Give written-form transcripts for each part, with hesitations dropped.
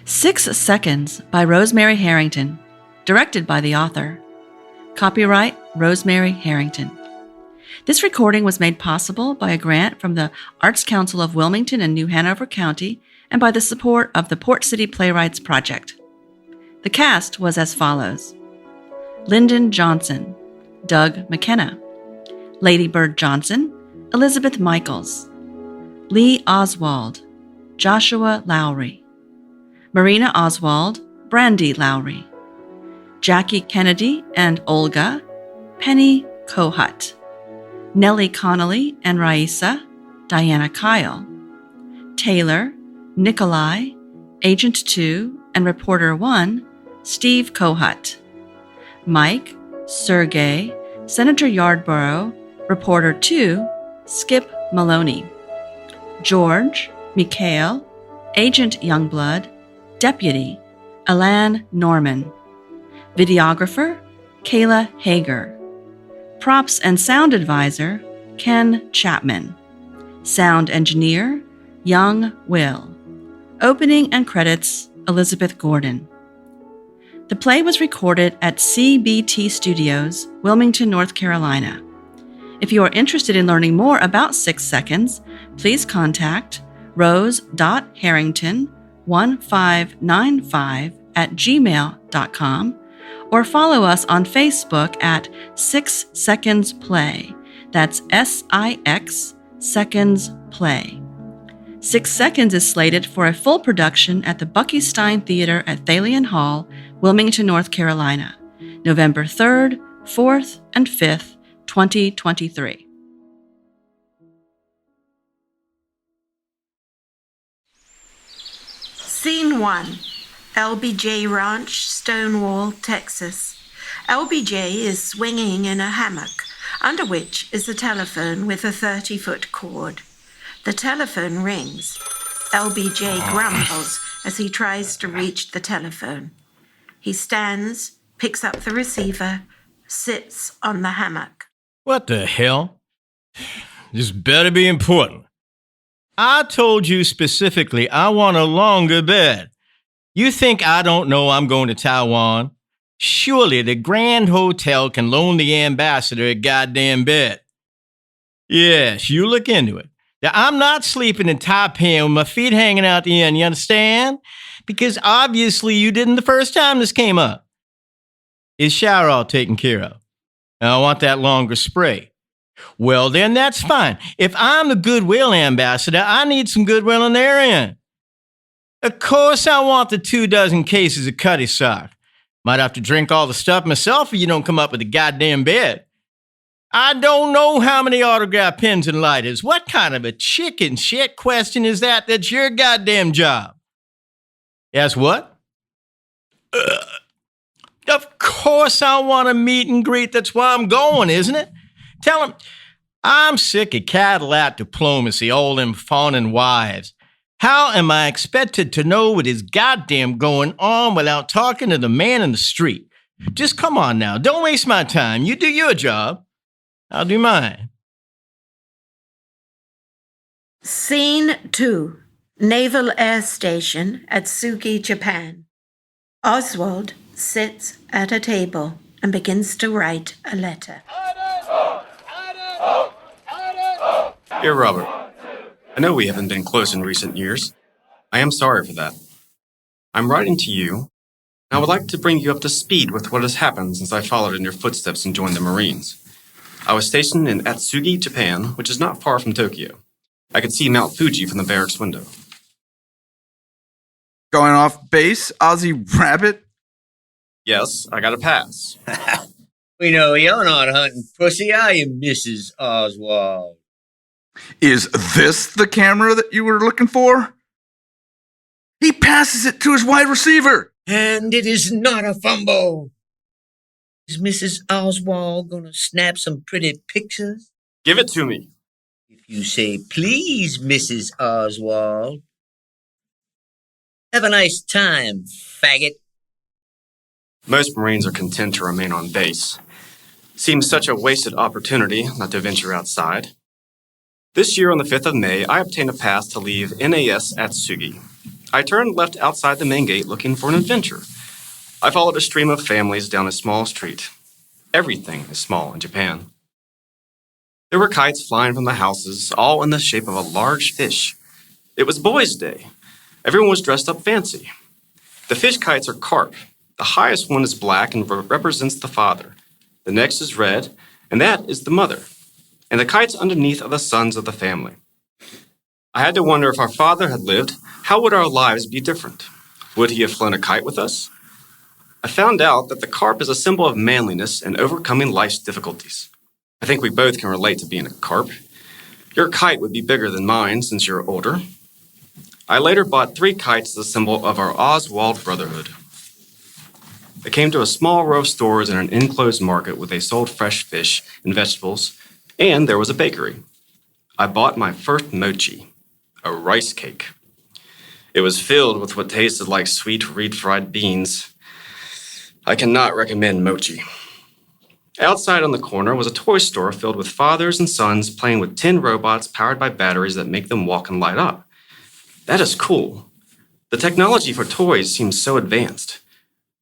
6 Seconds by Rosemary Harrington, directed by the author. Copyright Rosemary Harrington. This recording was made possible by a grant from the Arts Council of Wilmington and New Hanover County and by the support of the Port City Playwrights Project. The cast was as follows: Lyndon Johnson, Doug McKenna, Lady Bird Johnson, Elizabeth Michaels, Lee Oswald, Joshua Lowry, Marina Oswald, Brandy Lowry, Jackie Kennedy and Olga, Penny Kohut, Nellie Connolly and Raisa, Diana Kyle, Taylor, Nikolai, Agent 2 and Reporter 1, Steve Kohut, Mike, Sergey, Senator Yardborough, Reporter 2, Skip Maloney, George, Mikhail, Agent Youngblood, Deputy, Alan Norman, Videographer, Kayla Hager, Props and Sound Advisor, Ken Chapman, Sound Engineer, Young Will, Opening and Credits, Elizabeth Gordon. The play was recorded at CBT Studios, Wilmington, North Carolina. If you are interested in learning more about 6 Seconds, please contact rose.harrington1595@gmail.com or follow us on Facebook at 6 Seconds Play. That's SIX Seconds Play. 6 Seconds is slated for a full production at the Bucky Stein Theater at Thalian Hall, Wilmington, North Carolina, November 3rd, 4th, and 5th, 2023. Scene 1. LBJ Ranch, Stonewall, Texas. LBJ is swinging in a hammock, under which is a telephone with a 30-foot cord. The telephone rings. LBJ grumbles as he tries to reach the telephone. He stands, picks up the receiver, sits on the hammock. What the hell? This better be important. I told you specifically I want a longer bed. You think I don't know I'm going to Taiwan? Surely the Grand Hotel can loan the ambassador a goddamn bed. Yes, you look into it. Now, I'm not sleeping in Taipei with my feet hanging out the end, you understand? Because obviously you didn't the first time this came up. Is shower all taken care of? And I want that longer spray. Well, then that's fine. If I'm the goodwill ambassador, I need some goodwill on their end. Of course I want the 24 cases of cutty sock. Might have to drink all the stuff myself if you don't come up with a goddamn bed. I don't know how many autograph pens and lighters. What kind of a chicken shit question is that? That's your goddamn job. Yes, what? Of course I want a meet and greet. That's why I'm going, isn't it? Tell him I'm sick of Cadillac diplomacy, all them fawning wives. How am I expected to know what is goddamn going on without talking to the man in the street? Just come on now. Don't waste my time. You do your job. I'll do mine. Scene 2. Naval Air Station at Sugi, Japan. Oswald sits at a table and begins to write a letter. Dear Robert, I know we haven't been close in recent years. I am sorry for that. I'm writing to you, and I would like to bring you up to speed with what has happened since I followed in your footsteps and joined the Marines. I was stationed in Atsugi, Japan, which is not far from Tokyo. I could see Mount Fuji from the barracks window. Going off base, Aussie Rabbit? Yes, I got a pass. We know you're not hunting pussy, are you, Mrs. Oswald? Is this the camera that you were looking for? He passes it to his wide receiver. And it is not a fumble. Is Mrs. Oswald gonna snap some pretty pictures? Give it to me. If you say please, Mrs. Oswald. Have a nice time, faggot. Most Marines are content to remain on base. Seems such a wasted opportunity not to venture outside. This year on the 5th of May, I obtained a pass to leave NAS Atsugi. I turned left outside the main gate looking for an adventure. I followed a stream of families down a small street. Everything is small in Japan. There were kites flying from the houses, all in the shape of a large fish. It was Boys' Day. Everyone was dressed up fancy. The fish kites are carp. The highest one is black and represents the father. The next is red, and that is the mother. And the kites underneath are the sons of the family. I had to wonder if our father had lived, how would our lives be different? Would he have flown a kite with us? I found out that the carp is a symbol of manliness and overcoming life's difficulties. I think we both can relate to being a carp. Your kite would be bigger than mine since you're older. I later bought 3 kites as a symbol of our Oswald brotherhood. I came to a small row of stores in an enclosed market where they sold fresh fish and vegetables, and there was a bakery. I bought my first mochi, a rice cake. It was filled with what tasted like sweet refried beans. I cannot recommend mochi. Outside on the corner was a toy store filled with fathers and sons playing with 10 robots powered by batteries that make them walk and light up. That is cool. The technology for toys seems so advanced.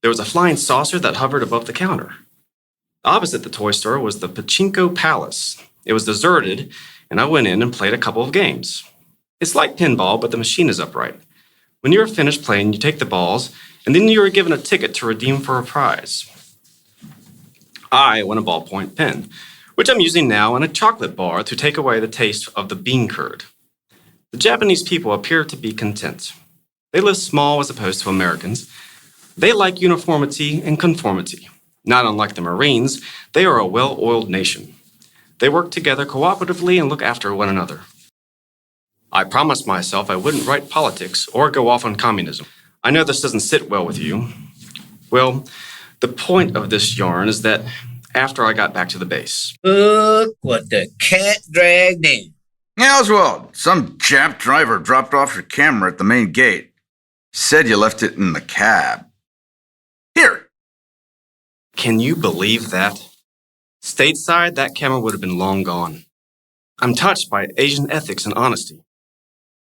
There was a flying saucer that hovered above the counter. Opposite the toy store was the Pachinko Palace. It was deserted, and I went in and played a couple of games. It's like pinball, but the machine is upright. When you are finished playing, you take the balls, and then you are given a ticket to redeem for a prize. I won a ballpoint pen, which I'm using now, and a chocolate bar to take away the taste of the bean curd. The Japanese people appear to be content. They live small as opposed to Americans. They like uniformity and conformity. Not unlike the Marines, they are a well-oiled nation. They work together cooperatively and look after one another. I promised myself I wouldn't write politics or go off on communism. I know this doesn't sit well with you. Well, the point of this yarn is that after I got back to the base. Look what the cat dragged in. Yeah, Oswald, some Jap driver dropped off your camera at the main gate. Said you left it in the cab. Here. Can you believe that? Stateside, that camera would have been long gone. I'm touched by Asian ethics and honesty.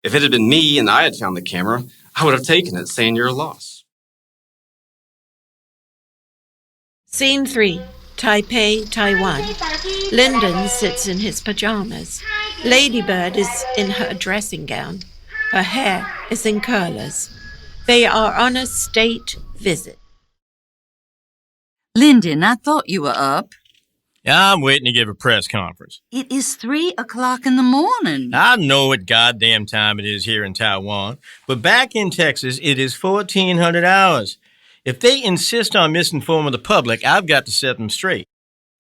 If it had been me and I had found the camera, I would have taken it, saying you're a loss. Scene 3. Taipei, Taiwan. Lyndon sits in his pajamas. Ladybird is in her dressing gown. Her hair is in curlers. They are on a state visit. Lyndon, I thought you were up. I'm waiting to give a press conference. It is 3 o'clock in the morning. I know what goddamn time it is here in Taiwan, but back in Texas, it is 1400 hours. If they insist on misinforming the public, I've got to set them straight.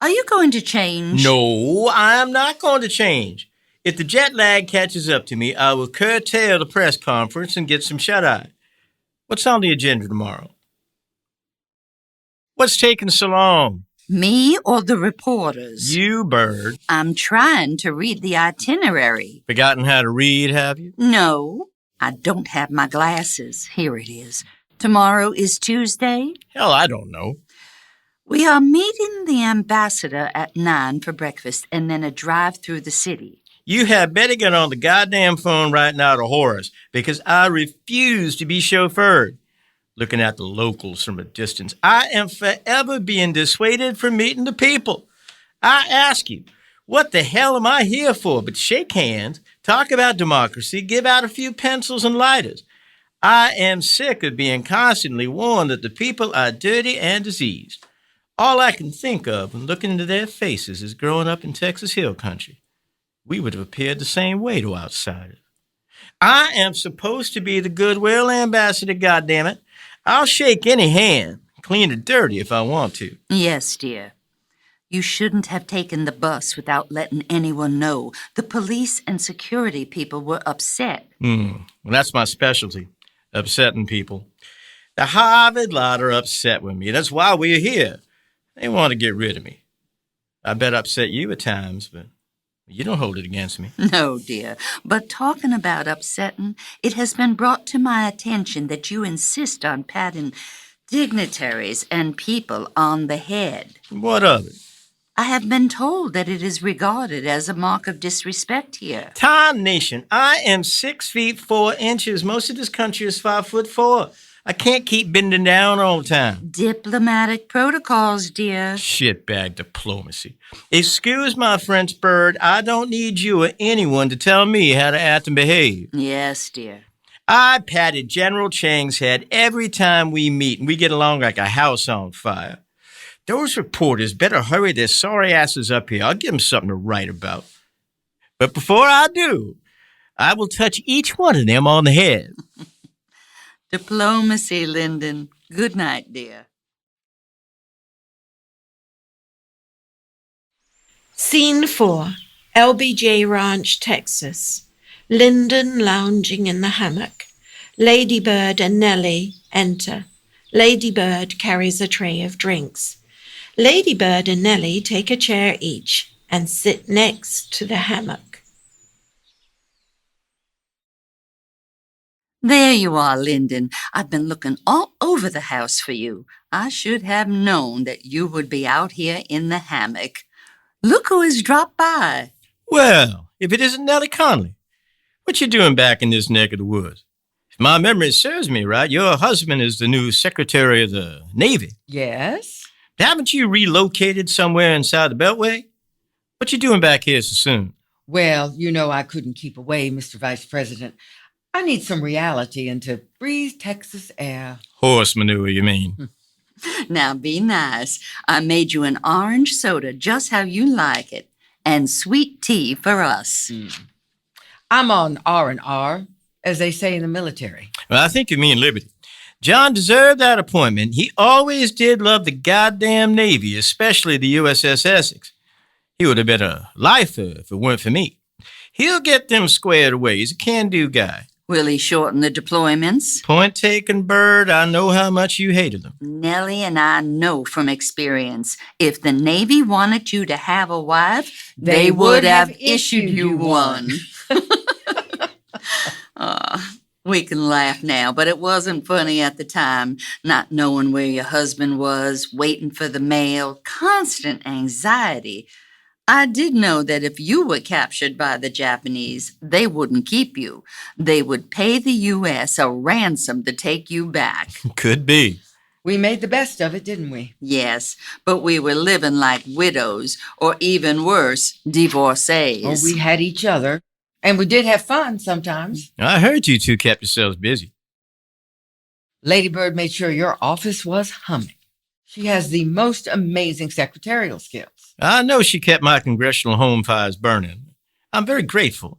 Are you going to change? No, I'm not going to change. If the jet lag catches up to me, I will curtail the press conference and get some shut-eye. What's on the agenda tomorrow? What's taking so long? Me or the reporters? You, Bird. I'm trying to read the itinerary. Forgotten how to read, have you? No, I don't have my glasses. Here it is. Tomorrow is Tuesday. Hell, I don't know. We are meeting the ambassador at 9 for breakfast and then a drive through the city. You had better get on the goddamn phone right now to Horace, because I refuse to be chauffeured. Looking at the locals from a distance, I am forever being dissuaded from meeting the people. I ask you, what the hell am I here for but shake hands, talk about democracy, give out a few pencils and lighters? I am sick of being constantly warned that the people are dirty and diseased. All I can think of when looking into their faces is growing up in Texas Hill Country. We would have appeared the same way to outsiders. I am supposed to be the goodwill ambassador, goddammit. I'll shake any hand, clean or dirty if I want to. Yes, dear. You shouldn't have taken the bus without letting anyone know. The police and security people were upset. Well, that's my specialty, upsetting people. The Harvard lot are upset with me. That's why we're here. They want to get rid of me. I bet upset you at times, but you don't hold it against me. No, dear. But talking about upsetting, it has been brought to my attention that you insist on patting dignitaries and people on the head. What of it? I have been told that it is regarded as a mark of disrespect here. Tarnation, I am 6 feet 4 inches. Most of this country is 5'4". I can't keep bending down all the time. Diplomatic protocols, dear. Shitbag diplomacy. Excuse my French bird, I don't need you or anyone to tell me how to act and behave. Yes, dear. I patted General Chang's head every time we meet, and we get along like a house on fire. Those reporters better hurry their sorry asses up here. I'll give them something to write about. But before I do, I will touch each one of them on the head. Diplomacy, Lyndon. Good night, dear. Scene 4, LBJ Ranch, Texas. Lyndon lounging in the hammock. Ladybird and Nellie enter. Ladybird carries a tray of drinks. Ladybird and Nellie take a chair each and sit next to the hammock. There you are, Lyndon. I've been looking all over the house for you. I should have known that you would be out here in the hammock. Look who has dropped by. Well, if it isn't Nellie Conley, what you doing back in this neck of the woods? If my memory serves me right, your husband is the new Secretary of the Navy. Yes? Haven't you relocated somewhere inside the Beltway? What you doing back here so soon? Well, you know I couldn't keep away, Mr. Vice President. I need some reality and to breathe Texas air. Horse manure, you mean? Now be nice. I made you an orange soda just how you like it, and sweet tea for us. I'm on R&R, as they say in the military. Well, I think you mean Liberty. John deserved that appointment. He always did love the goddamn Navy, especially the USS Essex. He would have been a lifer if it weren't for me. He'll get them squared away. He's a can-do guy. Will he shorten the deployments? Point taken, Bird. I know how much you hated them. Nellie and I know from experience, if the Navy wanted you to have a wife, they would have issued you one. We can laugh now, but it wasn't funny at the time, not knowing where your husband was, waiting for the mail, constant anxiety. I did know that if you were captured by the Japanese, they wouldn't keep you. They would pay the U.S. a ransom to take you back. Could be. We made the best of it, didn't we? Yes, but we were living like widows, or even worse, divorcees. Oh, we had each other. And we did have fun sometimes. I heard you two kept yourselves busy. Ladybird made sure your office was humming. She has the most amazing secretarial skills. I know she kept my congressional home fires burning. I'm very grateful.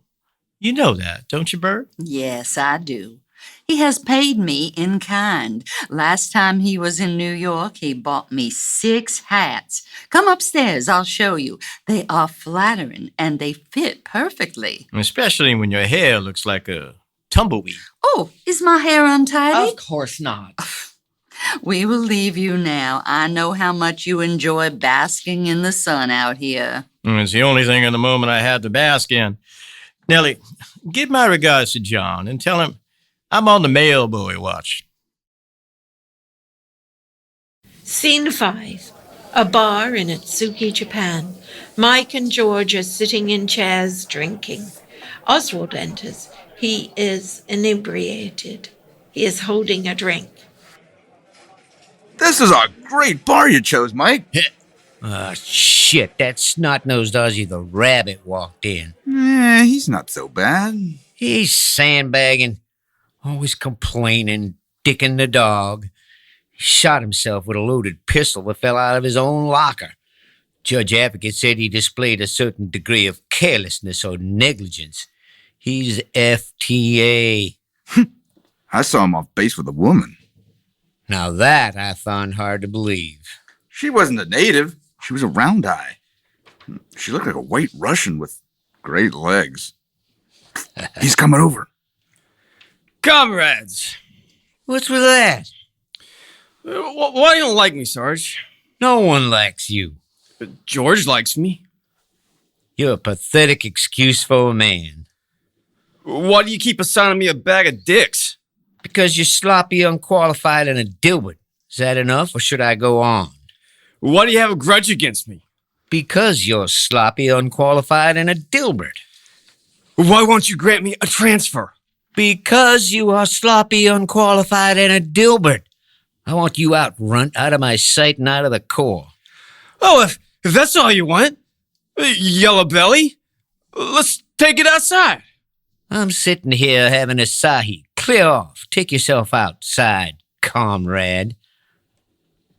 You know that, don't you, Bird? Yes, I do. He has paid me in kind. Last time he was in New York, he bought me 6 hats. Come upstairs, I'll show you. They are flattering and they fit perfectly. Especially when your hair looks like a tumbleweed. Oh, is my hair untidy? Of course not. We will leave you now. I know how much you enjoy basking in the sun out here. It's the only thing in the moment I had to bask in. Nellie, give my regards to John and tell him I'm on the mailboy watch. Scene 5, a bar in Atsuki, Japan. Mike and George are sitting in chairs drinking. Oswald enters. He is inebriated. He is holding a drink. This is a great bar you chose, Mike. Shit, that snot-nosed Ozzy the Rabbit walked in. He's not so bad. He's sandbagging, always complaining, dicking the dog. He shot himself with a loaded pistol that fell out of his own locker. Judge Advocate said he displayed a certain degree of carelessness or negligence. He's FTA. I saw him off base with a woman. Now that I found hard to believe. She wasn't a native. She was a round eye. She looked like a white Russian with great legs. He's coming over. Comrades! What's with that? Why you don't like me, Sarge? No one likes you. George likes me. You're a pathetic excuse for a man. Why do you keep assigning me a bag of dicks? Because you're sloppy, unqualified, and a dilbert. Is that enough, or should I go on? Why do you have a grudge against me? Because you're sloppy, unqualified, and a Dilbert. Why won't you grant me a transfer? Because you are sloppy, unqualified, and a Dilbert. I want you out, runt, out of my sight and out of the Corps. Oh, if that's all you want, yellow belly, let's take it outside. I'm sitting here having a sahi. Clear off. Take yourself outside, comrade.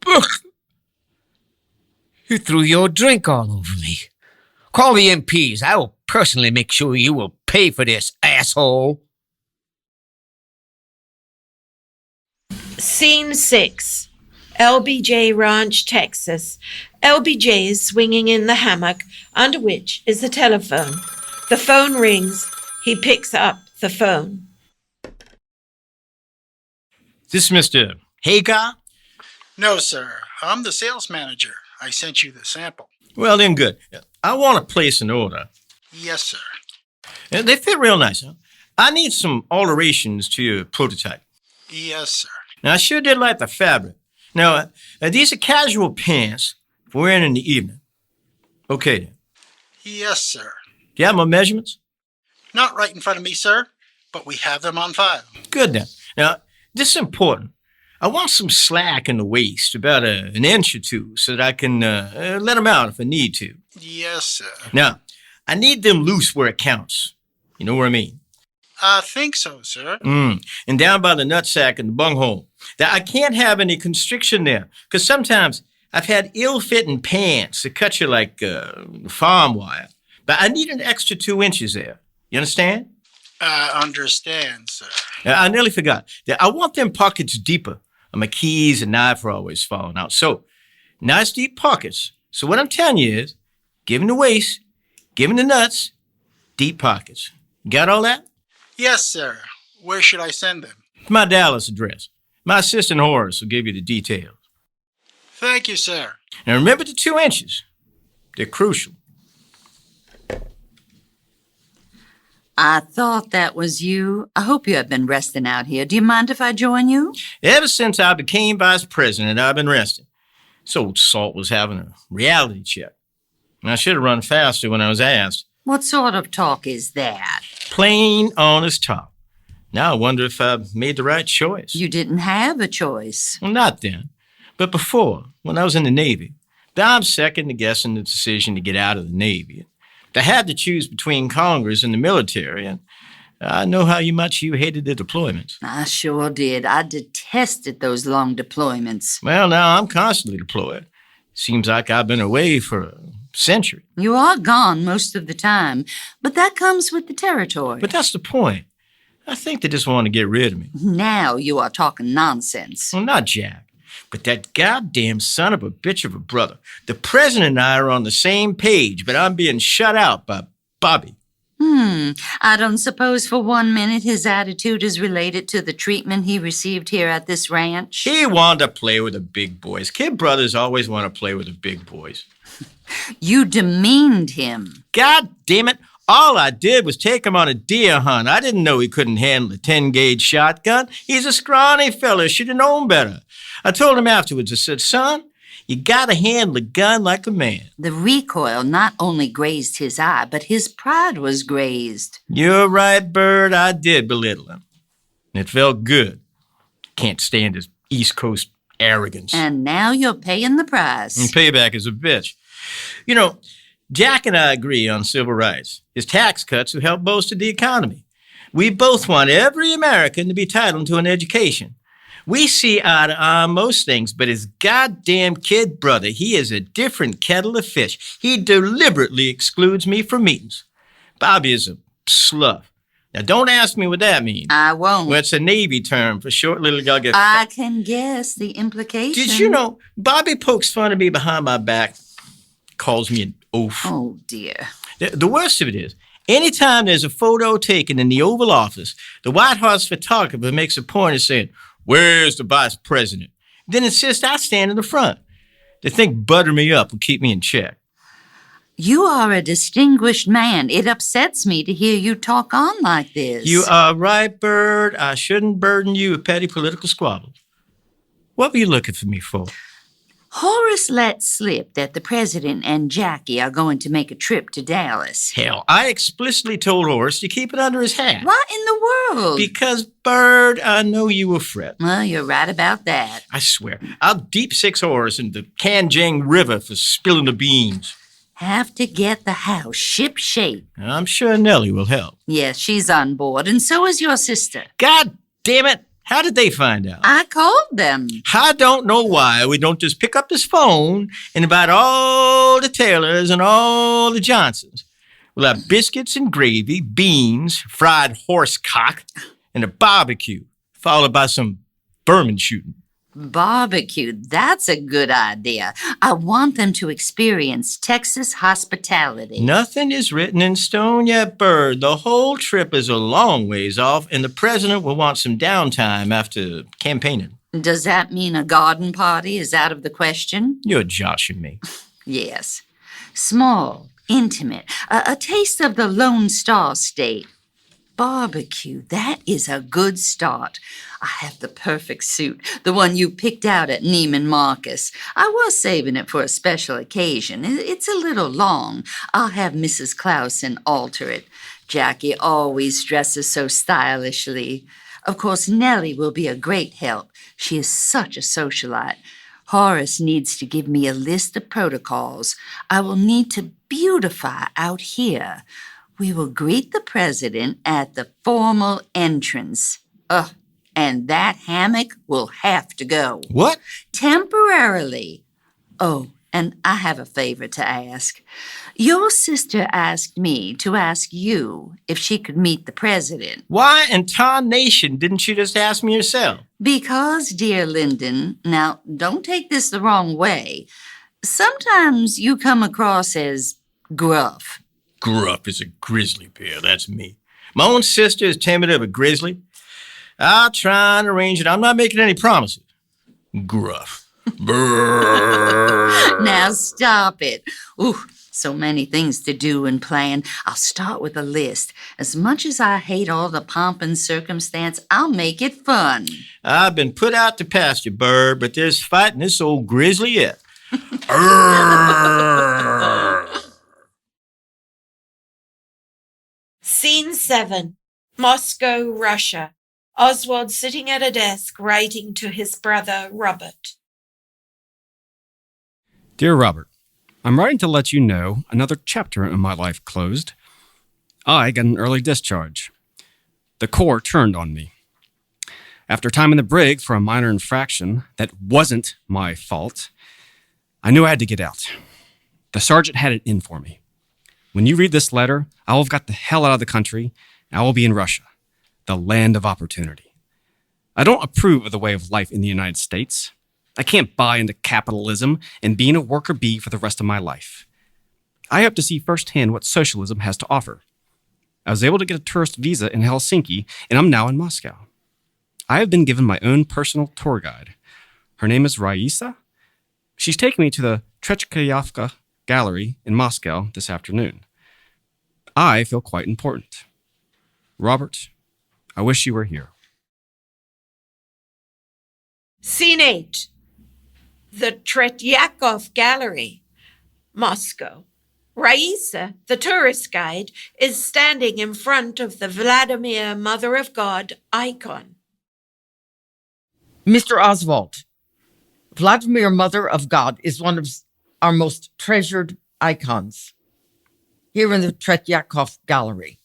Ugh. You threw your drink all over me. Call the MPs. I will personally make sure you will pay for this, asshole. Scene 6. LBJ Ranch, Texas. LBJ is swinging in the hammock, under which is the telephone. The phone rings. He picks up the phone. This Mr. Hagar? No, sir. I'm the sales manager. I sent you the sample. Well, then good. I want to place an order. Yes, sir. They fit real nice, huh? I need some alterations to your prototype. Yes, sir. Now, I sure did like the fabric. Now, these are casual pants for wearing in the evening. Okay, then. Yes, sir. Do you have my measurements? Not right in front of me, sir, but we have them on file. Good, then. Now, this is important. I want some slack in the waist, about an inch or two, so that I can let them out if I need to. Yes, sir. Now, I need them loose where it counts. You know what I mean? I think so, sir. And down by the nutsack and the bunghole. Now, I can't have any constriction there, because sometimes I've had ill-fitting pants that cut you like farm wire. But I need an extra 2 inches there. You understand? I understand, sir. I nearly forgot. I want them pockets deeper. My keys and knife are always falling out. So, nice deep pockets. So what I'm telling you is, give him the waist, give him the nuts, deep pockets. Got all that? Yes, sir. Where should I send them? My Dallas address. My assistant Horace will give you the details. Thank you, sir. Now remember the 2 inches. They're crucial. I thought that was you. I hope you have been resting out here. Do you mind if I join you? Ever since I became vice president, I've been resting. This old salt was having a reality check. And I should have run faster when I was asked. What sort of talk is that? Plain, honest talk. Now I wonder if I made the right choice. You didn't have a choice. Well, not then. But before, when I was in the Navy. I'm second to guessing the decision to get out of the Navy. I had to choose between Congress and the military, and I know how much you hated the deployments. I sure did. I detested those long deployments. Well, now I'm constantly deployed. Seems like I've been away for a century. You are gone most of the time, but that comes with the territory. But that's the point. I think they just want to get rid of me. Now you are talking nonsense. Well, not Jack, but that goddamn son of a bitch of a brother. The president and I are on the same page, but I'm being shut out by Bobby. I don't suppose for 1 minute his attitude is related to the treatment he received here at this ranch? He wanted to play with the big boys. Kid brothers always want to play with the big boys. You demeaned him. God damn it. All I did was take him on a deer hunt. I didn't know he couldn't handle a 10-gauge shotgun. He's a scrawny fella. Should have known better. I told him afterwards, I said, son, you gotta handle a gun like a man. The recoil not only grazed his eye, but his pride was grazed. You're right, Bird. I did belittle him. And it felt good. Can't stand his East Coast arrogance. And now you're paying the price. And payback is a bitch. You know, Jack and I agree on civil rights. His tax cuts will help bolster the economy. We both want every American to be entitled to an education. We see eye to eye on most things, but his goddamn kid brother, he is a different kettle of fish. He deliberately excludes me from meetings. Bobby is a slough. Now, don't ask me what that means. I won't. Well, it's a Navy term for short little guy. I can guess the implication. Did you know Bobby pokes fun at me behind my back, calls me an oaf. Oh, dear. The worst of it is, anytime there's a photo taken in the Oval Office, the White House photographer makes a point of saying, "Where's the vice president?" Then insists I stand in the front. They think butter me up will keep me in check. You are a distinguished man. It upsets me to hear you talk on like this. You are right, Bird. I shouldn't burden you with petty political squabbles. What were you looking for me for? Horace let slip that the president and Jackie are going to make a trip to Dallas. Hell, I explicitly told Horace to keep it under his hat. What in the world? Because, Bird, I know you will fret. Well, you're right about that. I swear, I'll deep six Horace into the Kanjang River for spilling the beans. Have to get the house ship-shape. I'm sure Nellie will help. Yes, she's on board, and so is your sister. God damn it! How did they find out? I called them. I don't know why we don't just pick up this phone and invite all the Taylors and all the Johnsons. We'll have biscuits and gravy, beans, fried horse cock, and a barbecue, followed by some vermin shooting. Barbecue, that's a good idea. I want them to experience Texas hospitality. Nothing is written in stone yet, Bird. The whole trip is a long ways off, and the president will want some downtime after campaigning. Does that mean a garden party is out of the question? You're joshing me. Yes. Small, intimate, a taste of the Lone Star State. Barbecue, that is a good start. I have the perfect suit, the one you picked out at Neiman Marcus. I was saving it for a special occasion. It's a little long. I'll have Mrs. Clausen alter it. Jackie always dresses so stylishly. Of course, Nellie will be a great help. She is such a socialite. Horace needs to give me a list of protocols. I will need to beautify out here. We will greet the president at the formal entrance. And that hammock will have to go. What? Temporarily. Oh, and I have a favor to ask. Your sister asked me to ask you if she could meet the president. Why in tarnation didn't you just ask me yourself? Because, dear Lyndon, now don't take this the wrong way. Sometimes you come across as gruff. Gruff is a grizzly bear, that's me. My own sister is timid of a grizzly. I'll try and arrange it. I'm not making any promises. Gruff. Now stop it. Ooh, so many things to do and plan. I'll start with a list. As much as I hate all the pomp and circumstance, I'll make it fun. I've been put out to pasture, Bird, but there's fighting this old grizzly yet. Scene 7. Moscow, Russia. Oswald sitting at a desk writing to his brother, Robert. Dear Robert, I'm writing to let you know another chapter in my life closed. I got an early discharge. The Corps turned on me. After time in the brig for a minor infraction that wasn't my fault, I knew I had to get out. The sergeant had it in for me. When you read this letter, I will have got the hell out of the country, and I will be in Russia, the land of opportunity. I don't approve of the way of life in the United States. I can't buy into capitalism and being a worker bee for the rest of my life. I hope to see firsthand what socialism has to offer. I was able to get a tourist visa in Helsinki, and I'm now in Moscow. I have been given my own personal tour guide. Her name is Raisa. She's taking me to the Tretyakov Gallery in Moscow this afternoon. I feel quite important. Robert, I wish you were here. Scene 8. The Tretyakov Gallery, Moscow. Raisa, the tourist guide, is standing in front of the Vladimir Mother of God icon. Mr. Oswald, Vladimir Mother of God is one of our most treasured icons here in the Tretyakov Gallery.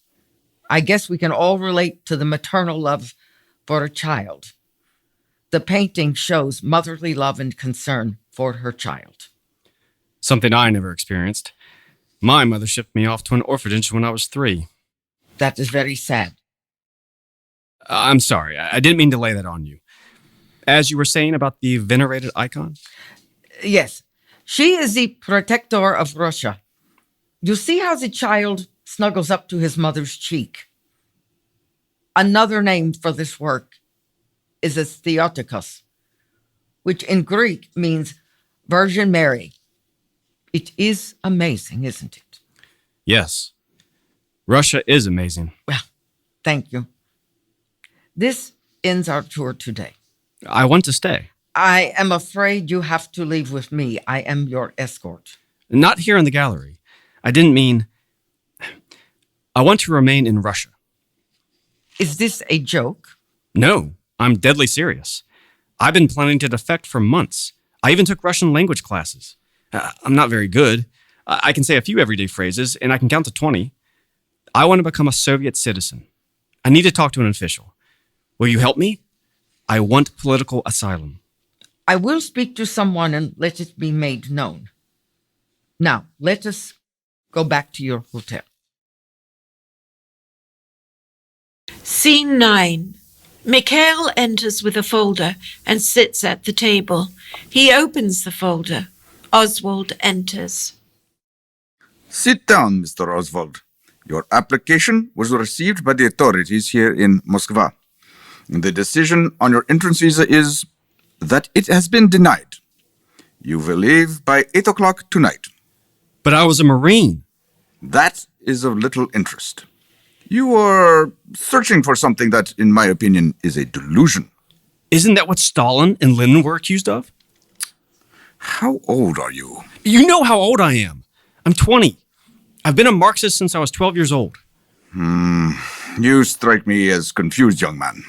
I guess we can all relate to the maternal love for a child. The painting shows motherly love and concern for her child. Something I never experienced. My mother shipped me off to an orphanage when I was 3. That is very sad. I'm sorry. I didn't mean to lay that on you. As you were saying about the venerated icon? Yes, she is the protector of Russia. You see how the child snuggles up to his mother's cheek. Another name for this work is a Theotokos, which in Greek means Virgin Mary. It is amazing, isn't it? Yes. Russia is amazing. Well, thank you. This ends our tour today. I want to stay. I am afraid you have to leave with me. I am your escort. Not here in the gallery. I didn't mean... I want to remain in Russia. Is this a joke? No, I'm deadly serious. I've been planning to defect for months. I even took Russian language classes. I'm not very good. I can say a few everyday phrases, and I can count to 20. I want to become a Soviet citizen. I need to talk to an official. Will you help me? I want political asylum. I will speak to someone and let it be made known. Now, let us go back to your hotel. Scene 9. Mikhail enters with a folder and sits at the table. He opens the folder. Oswald enters. Sit down, Mr. Oswald. Your application was received by the authorities here in Moscow. The decision on your entrance visa is that it has been denied. You will leave by 8 o'clock tonight. But I was a Marine. That is of little interest. You are searching for something that, in my opinion, is a delusion. Isn't that what Stalin and Lenin were accused of? How old are you? You know how old I am. I'm 20. I've been a Marxist since I was 12 years old. You strike me as confused, young man.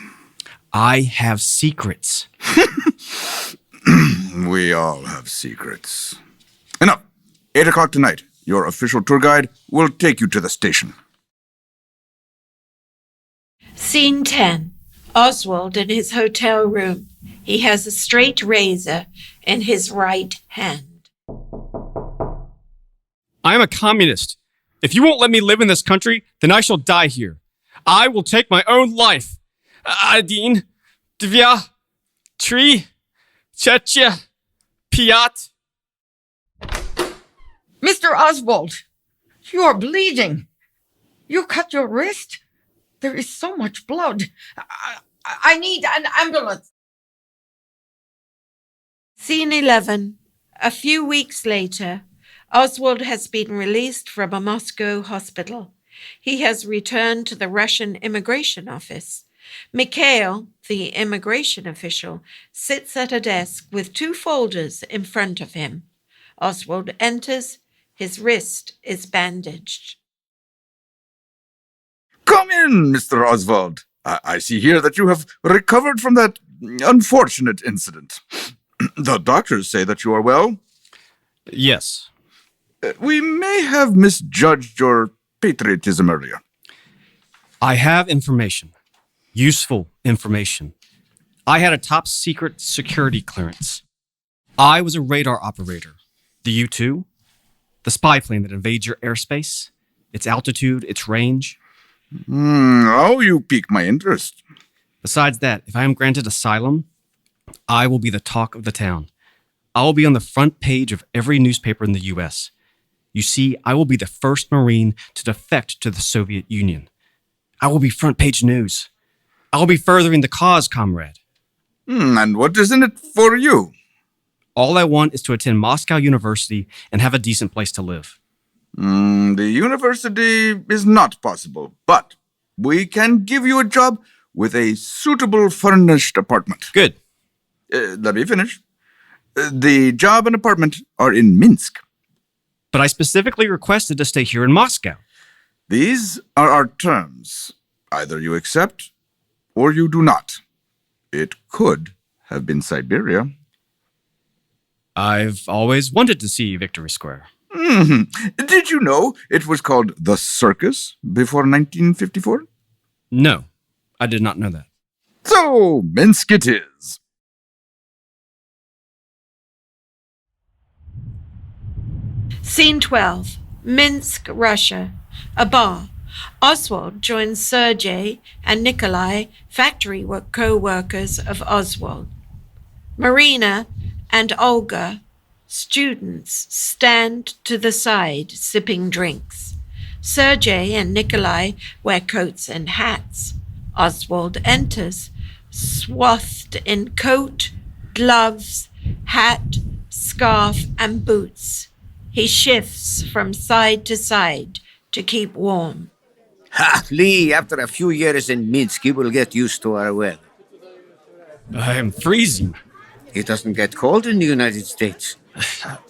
I have secrets. We all have secrets. Enough. 8 o'clock tonight. Your official tour guide will take you to the station. Scene 10. Oswald in his hotel room. He has a straight razor in his right hand. I am a communist. If you won't let me live in this country, then I shall die here. I will take my own life. Один, Dva, Tri, Checha, Piat. Mr. Oswald, you are bleeding. You cut your wrist? There is so much blood. I need an ambulance. Scene 11. A few weeks later, Oswald has been released from a Moscow hospital. He has returned to the Russian immigration office. Mikhail, the immigration official, sits at a desk with 2 folders in front of him. Oswald enters. His wrist is bandaged. Come in, Mr. Oswald. I see here that you have recovered from that unfortunate incident. The doctors say that you are well. Yes. We may have misjudged your patriotism earlier. I have information. Useful information. I had a top secret security clearance. I was a radar operator. The U-2, the spy plane that invades your airspace, its altitude, its range. Oh, you pique my interest. Besides that, if I am granted asylum, I will be the talk of the town. I will be on the front page of every newspaper in the U.S. You see, I will be the first Marine to defect to the Soviet Union. I will be front page news. I will be furthering the cause, comrade. And what is in it for you? All I want is to attend Moscow University and have a decent place to live. The university is not possible, but we can give you a job with a suitable furnished apartment. Good. Let me finish. The job and apartment are in Minsk. But I specifically requested to stay here in Moscow. These are our terms. Either you accept or you do not. It could have been Siberia. I've always wanted to see Victory Square. Did you know it was called the Circus before 1954? No, I did not know that. So, Minsk it is. Scene 12. Minsk, Russia. A bar. Oswald joins Sergei and Nikolai, factory co-workers of Oswald. Marina and Olga, students, stand to the side, sipping drinks. Sergei and Nikolai wear coats and hats. Oswald enters, swathed in coat, gloves, hat, scarf, and boots. He shifts from side to side to keep warm. Ha, Lee, after a few years in Minsk, you will get used to our weather. I am freezing. It doesn't get cold in the United States.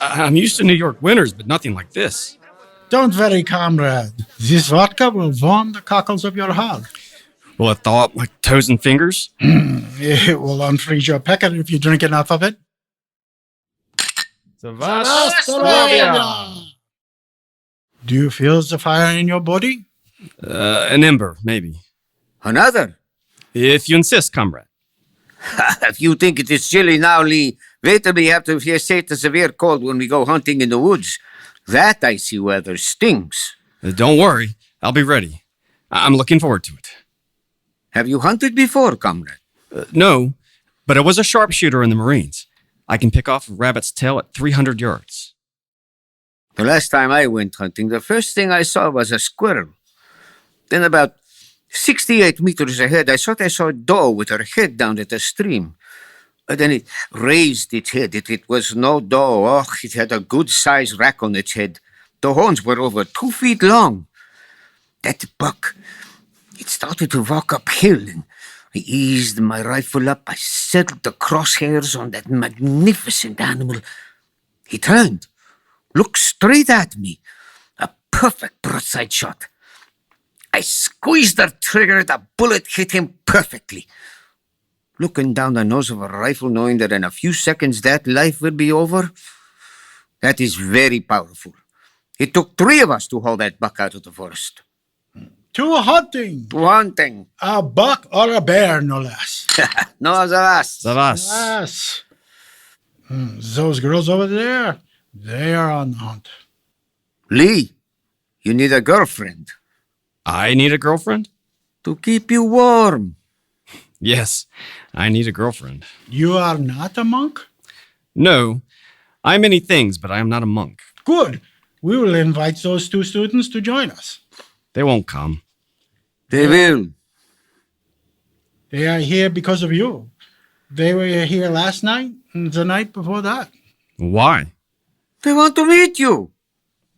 I'm used to New York winters, but nothing like this. Don't worry, comrade. This vodka will warm the cockles of your heart. Will it thaw up my toes and fingers? It will unfreeze your pecker if you drink enough of it. Savaslavia! Do you feel the fire in your body? An ember, maybe. Another? If you insist, comrade. If you think it is chilly now, Lee, wait till we have to face the severe cold when we go hunting in the woods. That icy weather stings. Don't worry, I'll be ready. I'm looking forward to it. Have you hunted before, comrade? No, but I was a sharpshooter in the Marines. I can pick off a rabbit's tail at 300 yards. The last time I went hunting, the first thing I saw was a squirrel. Then about 68 meters ahead, I thought I saw a doe with her head down at the stream. Then it raised its head. It was no doe. Oh, it had a good-sized rack on its head. The horns were over 2 feet long. That buck, it started to walk uphill, and I eased my rifle up. I settled the crosshairs on that magnificent animal. He turned, looked straight at me. A perfect broadside shot. I squeezed the trigger. The bullet hit him perfectly. Looking down the nose of a rifle, knowing that in a few seconds that life will be over, that is very powerful. It took 3 of us to haul that buck out of the forest. To hunting. To hunting. A buck or a bear, no less. No, Zavas. Savas. Yes. Those girls over there, they are on the hunt. Lee, you need a girlfriend. I need a girlfriend? To keep you warm. Yes, I need a girlfriend. You are not a monk? No, I'm many things, but I am not a monk. Good. We will invite those 2 students to join us. They won't come. They will. They are here because of you. They were here last night and the night before that. Why? They want to meet you.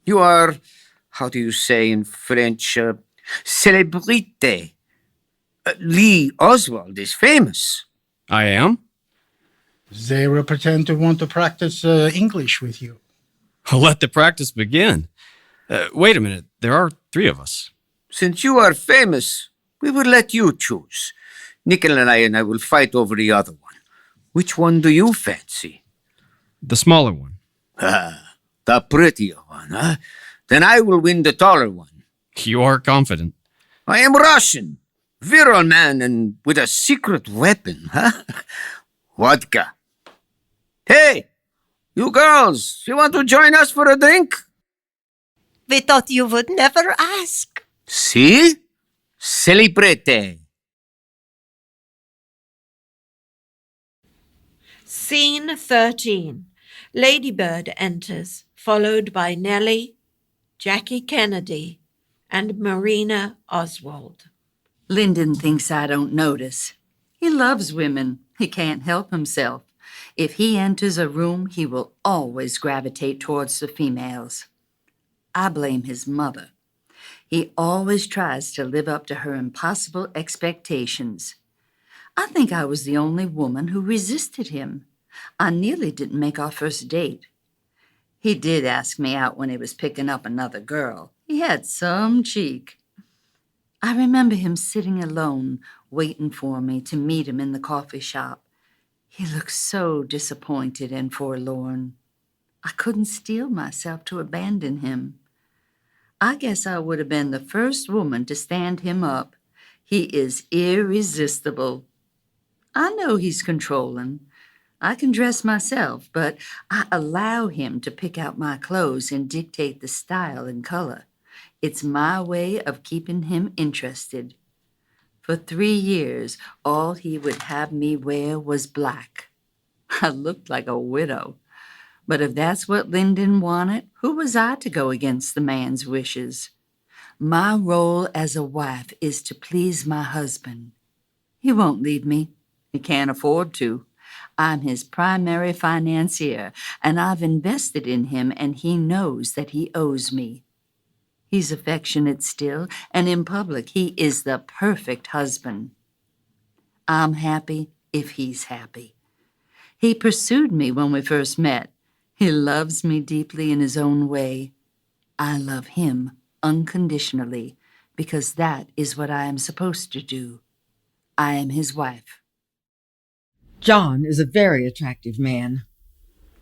You are, how do you say in French, célébrité. Lee Oswald is famous. I am? They will pretend to want to practice English with you. Let the practice begin. Wait a minute, there are 3 of us. Since you are famous, we will let you choose. Nickel and I will fight over the other one. Which one do you fancy? The smaller one. The prettier one, huh? Then I will win the taller one. You are confident. I am Russian. Virile man and with a secret weapon, huh? Vodka. Hey, you girls, you want to join us for a drink? We thought you would never ask. See? Celebrate. Scene 13. Ladybird enters, followed by Nellie, Jackie Kennedy, and Marina Oswald. Lyndon thinks I don't notice. He loves women. He can't help himself. If he enters a room, he will always gravitate towards the females. I blame his mother. He always tries to live up to her impossible expectations. I think I was the only woman who resisted him. I nearly didn't make our first date. He did ask me out when he was picking up another girl. He had some cheek. I remember him sitting alone, waiting for me to meet him in the coffee shop. He looked so disappointed and forlorn. I couldn't steel myself to abandon him. I guess I would have been the first woman to stand him up. He is irresistible. I know he's controlling. I can dress myself, but I allow him to pick out my clothes and dictate the style and color. It's my way of keeping him interested. For 3 years, all he would have me wear was black. I looked like a widow. But if that's what Lyndon wanted, who was I to go against the man's wishes? My role as a wife is to please my husband. He won't leave me. He can't afford to. I'm his primary financier, and I've invested in him, and he knows that he owes me. He's affectionate still, and in public he is the perfect husband. I'm happy if he's happy. He pursued me when we first met. He loves me deeply in his own way. I love him unconditionally because that is what I am supposed to do. I am his wife. John is a very attractive man.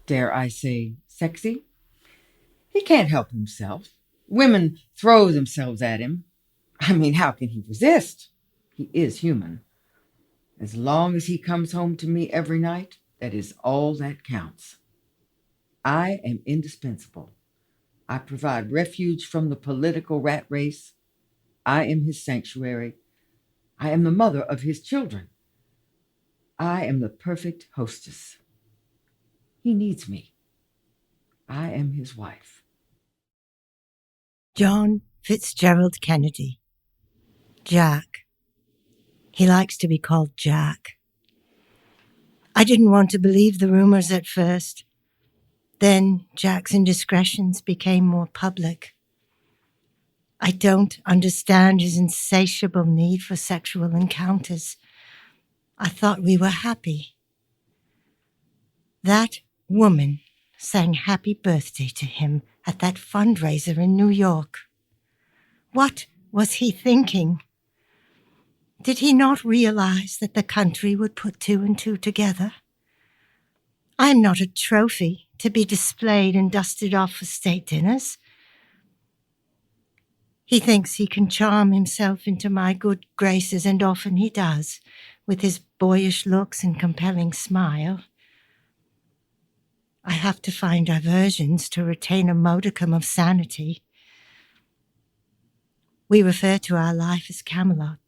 Dare I say, sexy? He can't help himself. Women throw themselves at him. I mean, how can he resist? He is human. As long as he comes home to me every night, that is all that counts. I am indispensable. I provide refuge from the political rat race. I am his sanctuary. I am the mother of his children. I am the perfect hostess. He needs me. I am his wife. John Fitzgerald Kennedy. Jack. He likes to be called Jack. I didn't want to believe the rumors at first. Then Jack's indiscretions became more public. I don't understand his insatiable need for sexual encounters. I thought we were happy. That woman sang happy birthday to him at that fundraiser in New York. What was he thinking? Did he not realize that the country would put two and two together? I'm not a trophy to be displayed and dusted off for state dinners. He thinks he can charm himself into my good graces, and often he does, with his boyish looks and compelling smile. I have to find diversions to retain a modicum of sanity. We refer to our life as Camelot.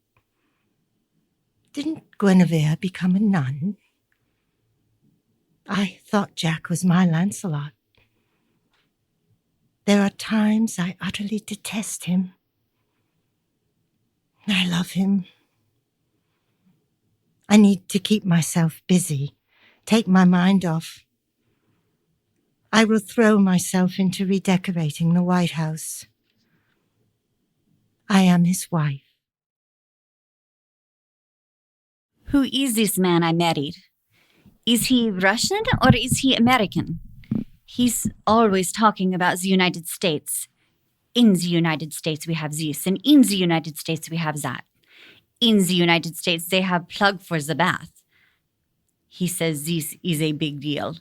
Didn't Guinevere become a nun? I thought Jack was my Lancelot. There are times I utterly detest him. I love him. I need to keep myself busy, take my mind off. I will throw myself into redecorating the White House. I am his wife. Who is this man I married? Is he Russian or is he American? He's always talking about the United States. In the United States we have this, and in the United States we have that. In the United States they have plug for the bath. He says this is a big deal.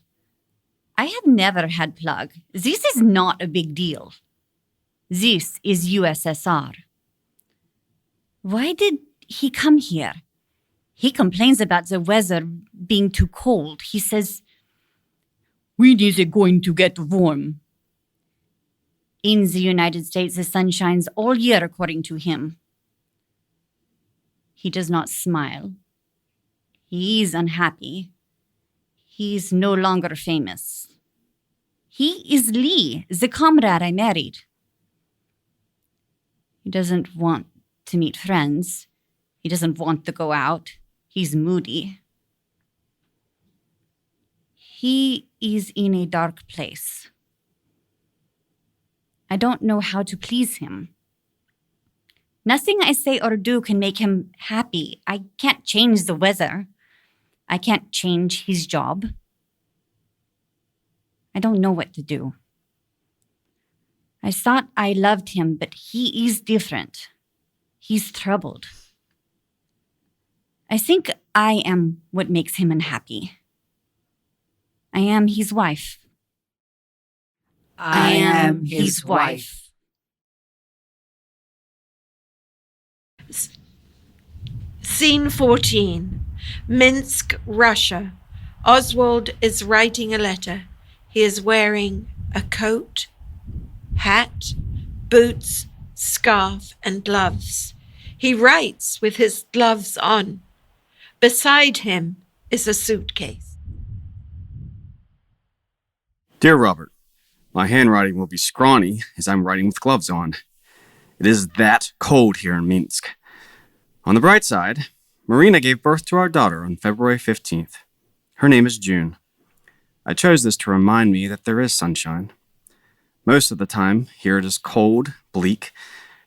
I have never had plug. This is not a big deal. This is USSR. Why did he come here? He complains about the weather being too cold. He says, when is it going to get warm? In the United States, the sun shines all year, according to him. He does not smile. He is unhappy. He is no longer famous. He is Lee, the comrade I married. He doesn't want to meet friends. He doesn't want to go out. He's moody. He is in a dark place. I don't know how to please him. Nothing I say or do can make him happy. I can't change the weather. I can't change his job. I don't know what to do. I thought I loved him, but he is different. He's troubled. I think I am what makes him unhappy. I am his wife. I am his wife. Scene 14. Minsk, Russia. Oswald is writing a letter. He is wearing a coat, hat, boots, scarf, and gloves. He writes with his gloves on. Beside him is a suitcase. Dear Robert, my handwriting will be scrawny as I'm writing with gloves on. It is that cold here in Minsk. On the bright side, Marina gave birth to our daughter on February 15th. Her name is June. I chose this to remind me that there is sunshine. Most of the time, here it is cold, bleak,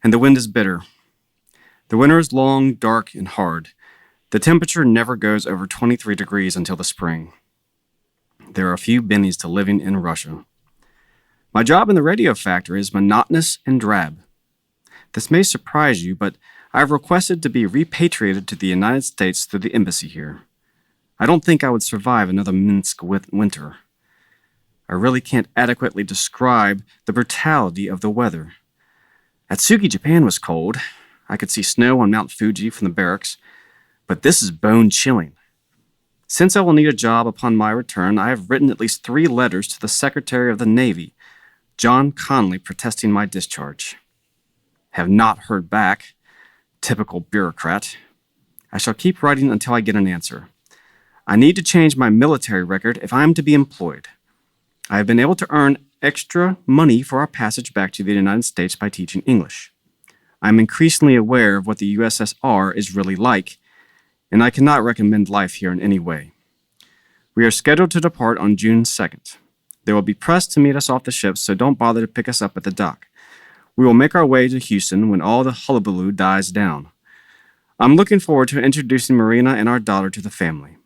and the wind is bitter. The winter is long, dark, and hard. The temperature never goes over 23 degrees until the spring. there are a few bennies to living in Russia. My job in the radio factory is monotonous and drab. This may surprise you, but I have requested to be repatriated to the United States through the embassy here. I don't think I would survive another Minsk winter. I really can't adequately describe the brutality of the weather. Atsugi, Japan was cold. I could see snow on Mount Fuji from the barracks, but this is bone-chilling. Since I will need a job upon my return, I have written at least 3 letters to the Secretary of the Navy, John Conley, protesting my discharge. Have not heard back. Typical bureaucrat. I shall keep writing until I get an answer. I need to change my military record if I am to be employed. I have been able to earn extra money for our passage back to the United States by teaching English. I am increasingly aware of what the USSR is really like, and I cannot recommend life here in any way. We are scheduled to depart on June 2nd. There will be press to meet us off the ship, so don't bother to pick us up at the dock. We will make our way to Houston when all the hullabaloo dies down. I'm looking forward to introducing Marina and our daughter to the family.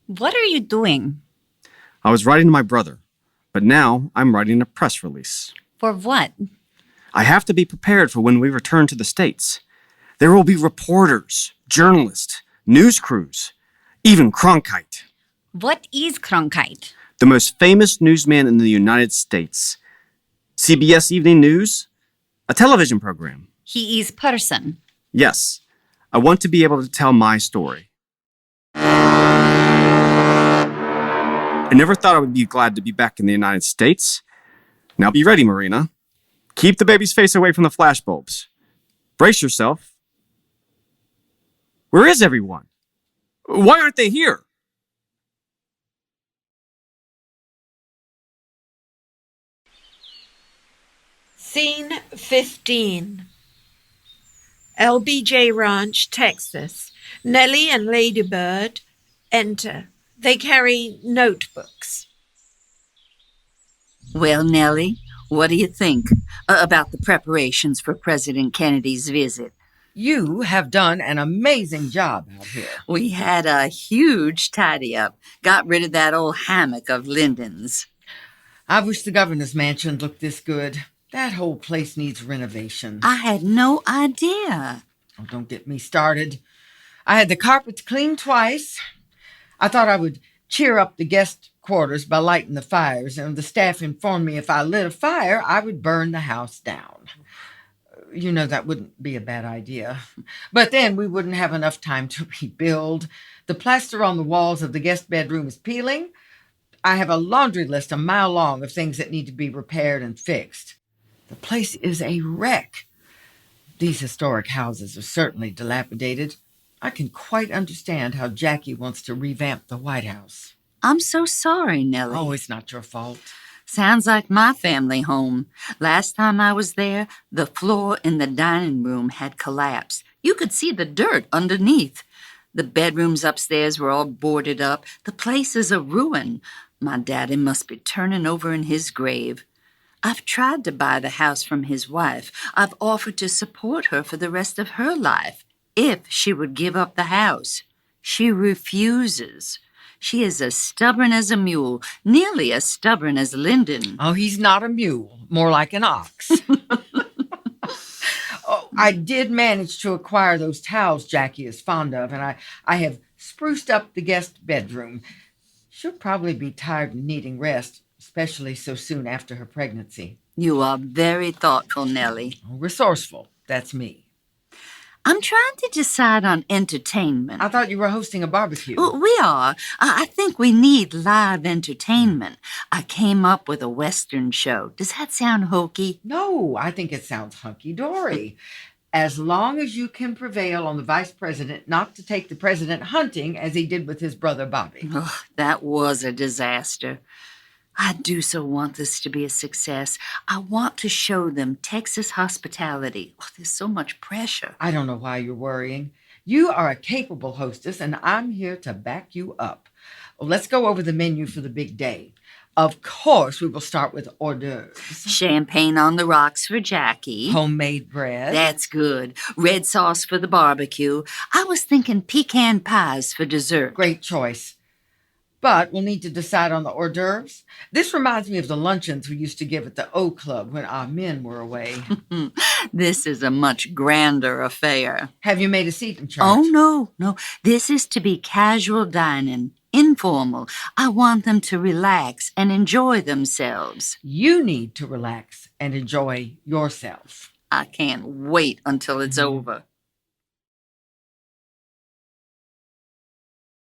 What are you doing? I was writing to my brother, but now I'm writing a press release. For what? I have to be prepared for when we return to the States. There will be reporters, journalists, news crews, even Cronkite. What is Cronkite? The most famous newsman in the United States. CBS Evening News, a television program. He is person. Yes, I want to be able to tell my story. I never thought I would be glad to be back in the United States. Now be ready, Marina. Keep the baby's face away from the flashbulbs. Brace yourself. Where is everyone? Why aren't they here? Scene 15. LBJ Ranch, Texas. Nellie and Ladybird enter. They carry notebooks. Well, Nellie, what do you think about the preparations for President Kennedy's visit? You have done an amazing job out here. We had a huge tidy-up. Got rid of that old hammock of Lyndon's. I wish the governor's mansion looked this good. That whole place needs renovation. I had no idea. Oh, don't get me started. I had the carpets cleaned twice. I thought I would cheer up the guest quarters by lighting the fires, and the staff informed me if I lit a fire, I would burn the house down. You know, that wouldn't be a bad idea. But then we wouldn't have enough time to rebuild. The plaster on the walls of the guest bedroom is peeling. I have a laundry list a mile long of things that need to be repaired and fixed. The place is a wreck. These historic houses are certainly dilapidated. I can quite understand how Jackie wants to revamp the White House. I'm so sorry, Nellie. Oh, it's not your fault. Sounds like my family home. Last time I was there, the floor in the dining room had collapsed. You could see the dirt underneath. The bedrooms upstairs were all boarded up. The place is a ruin. My daddy must be turning over in his grave. I've tried to buy the house from his wife. I've offered to support her for the rest of her life if she would give up the house. She refuses. She is as stubborn as a mule, nearly as stubborn as Lyndon. Oh, he's not a mule, more like an ox. Oh, I did manage to acquire those towels Jackie is fond of, and I have spruced up the guest bedroom. She'll probably be tired and needing rest, especially so soon after her pregnancy. You are very thoughtful, Nellie. Resourceful, that's me. I'm trying to decide on entertainment. I thought you were hosting a barbecue. We are. I think we need live entertainment. I came up with a Western show. Does that sound hokey? No, I think it sounds hunky-dory. As long as you can prevail on the vice president not to take the president hunting as he did with his brother Bobby. Oh, that was a disaster. I do so want this to be a success. I want to show them Texas hospitality. Oh, there's so much pressure. I don't know why you're worrying. You are a capable hostess, and I'm here to back you up. Well, let's go over the menu for the big day. Of course, we will start with hors d'oeuvres. Champagne on the rocks for Jackie. Homemade bread. That's good. Red sauce for the barbecue. I was thinking pecan pies for dessert. Great choice. But we'll need to decide on the hors d'oeuvres. This reminds me of the luncheons we used to give at the O Club when our men were away. This is a much grander affair. Have you made a seating chart? Oh, no. This is to be casual dining, informal. I want them to relax and enjoy themselves. You need to relax and enjoy yourself. I can't wait until it's over.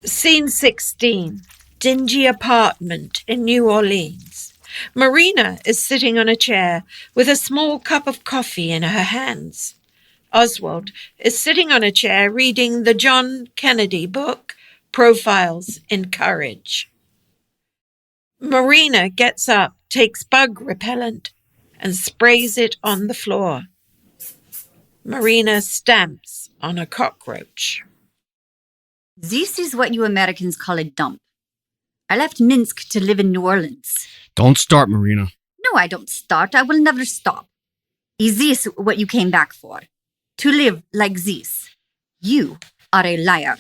Scene 16. Dingy apartment in New Orleans. Marina is sitting on a chair with a small cup of coffee in her hands. Oswald is sitting on a chair reading the John Kennedy book, Profiles in Courage. Marina gets up, takes bug repellent, and sprays it on the floor. Marina stamps on a cockroach. This is what you Americans call a dump. I left Minsk to live in New Orleans. Don't start, Marina. No, I don't start. I will never stop. Is this what you came back for? To live like this? You are a liar.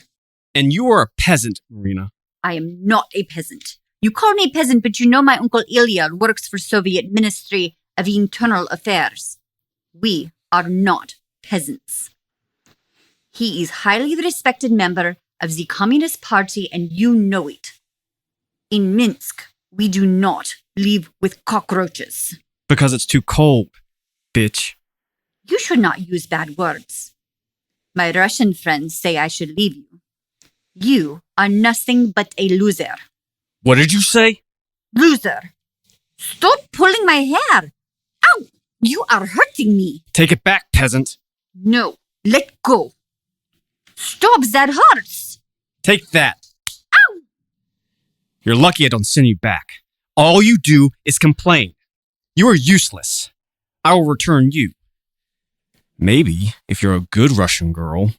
And you are a peasant, Marina. I am not a peasant. You call me peasant, but you know my uncle Ilya works for Soviet Ministry of Internal Affairs. We are not peasants. He is highly respected member of the Communist Party, and you know it. In Minsk, we do not live with cockroaches. Because it's too cold, bitch. You should not use bad words. My Russian friends say I should leave you. You are nothing but a loser. What did you say? Loser. Stop pulling my hair. Ow! You are hurting me. Take it back, peasant. No, let go. Stop, that hurts. Take that. Ow! You're lucky I don't send you back. All you do is complain. You are useless. I will return you. Maybe if you're a good Russian girl.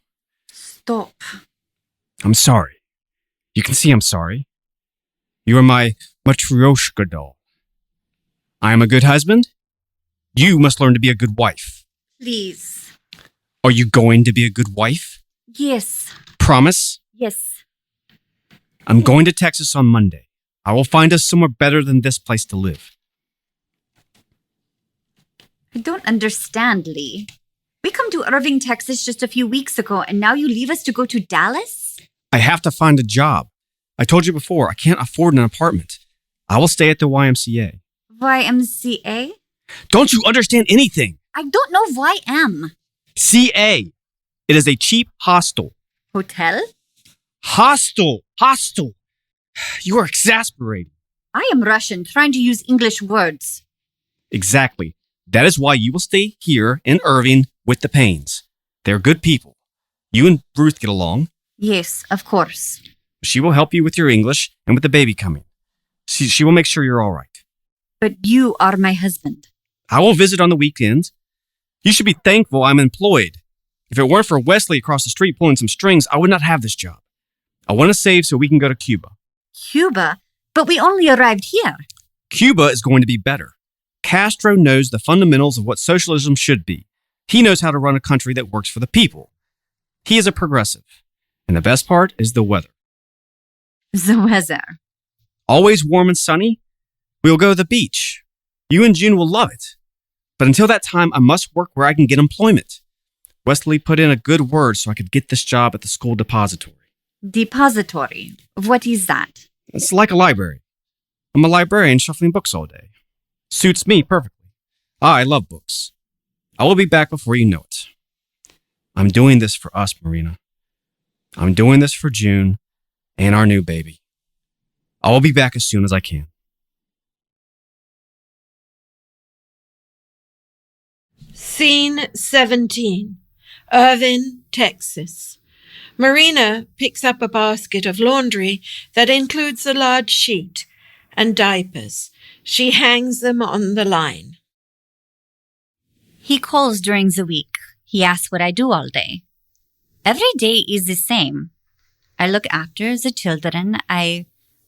Stop. I'm sorry. You can see I'm sorry. You are my Matryoshka doll. I am a good husband. You must learn to be a good wife. Please. Are you going to be a good wife? Yes. Promise? Yes. I'm going to Texas on Monday. I will find us somewhere better than this place to live. I don't understand, Lee. We come to Irving, Texas just a few weeks ago, and now you leave us to go to Dallas? I have to find a job. I told you before, I can't afford an apartment. I will stay at the YMCA. YMCA? Don't you understand anything? I don't know YM. CA. It is a cheap hostel. Hotel? Hostel. You are exasperating. I am Russian, trying to use English words. Exactly. That is why you will stay here in Irving with the Paynes. They're good people. You and Ruth get along. Yes, of course. She will help you with your English and with the baby coming. She will make sure you're all right. But you are my husband. I will visit on the weekends. You should be thankful I'm employed. If it weren't for Wesley across the street pulling some strings, I would not have this job. I want to save so we can go to Cuba. Cuba? But we only arrived here. Cuba is going to be better. Castro knows the fundamentals of what socialism should be. He knows how to run a country that works for the people. He is a progressive. And the best part is the weather. The weather. Always warm and sunny. We'll go to the beach. You and June will love it. But until that time, I must work where I can get employment. Wesley put in a good word so I could get this job at the school depository. Depository? What is that? It's like a library. I'm a librarian shuffling books all day. Suits me perfectly. I love books. I will be back before you know it. I'm doing this for us, Marina. I'm doing this for June and our new baby. I will be back as soon as I can. Scene 17. Irving, Texas. Marina picks up a basket of laundry that includes a large sheet and diapers. She hangs them on the line. He calls during the week. He asks what I do all day. Every day is the same. I look after the children. I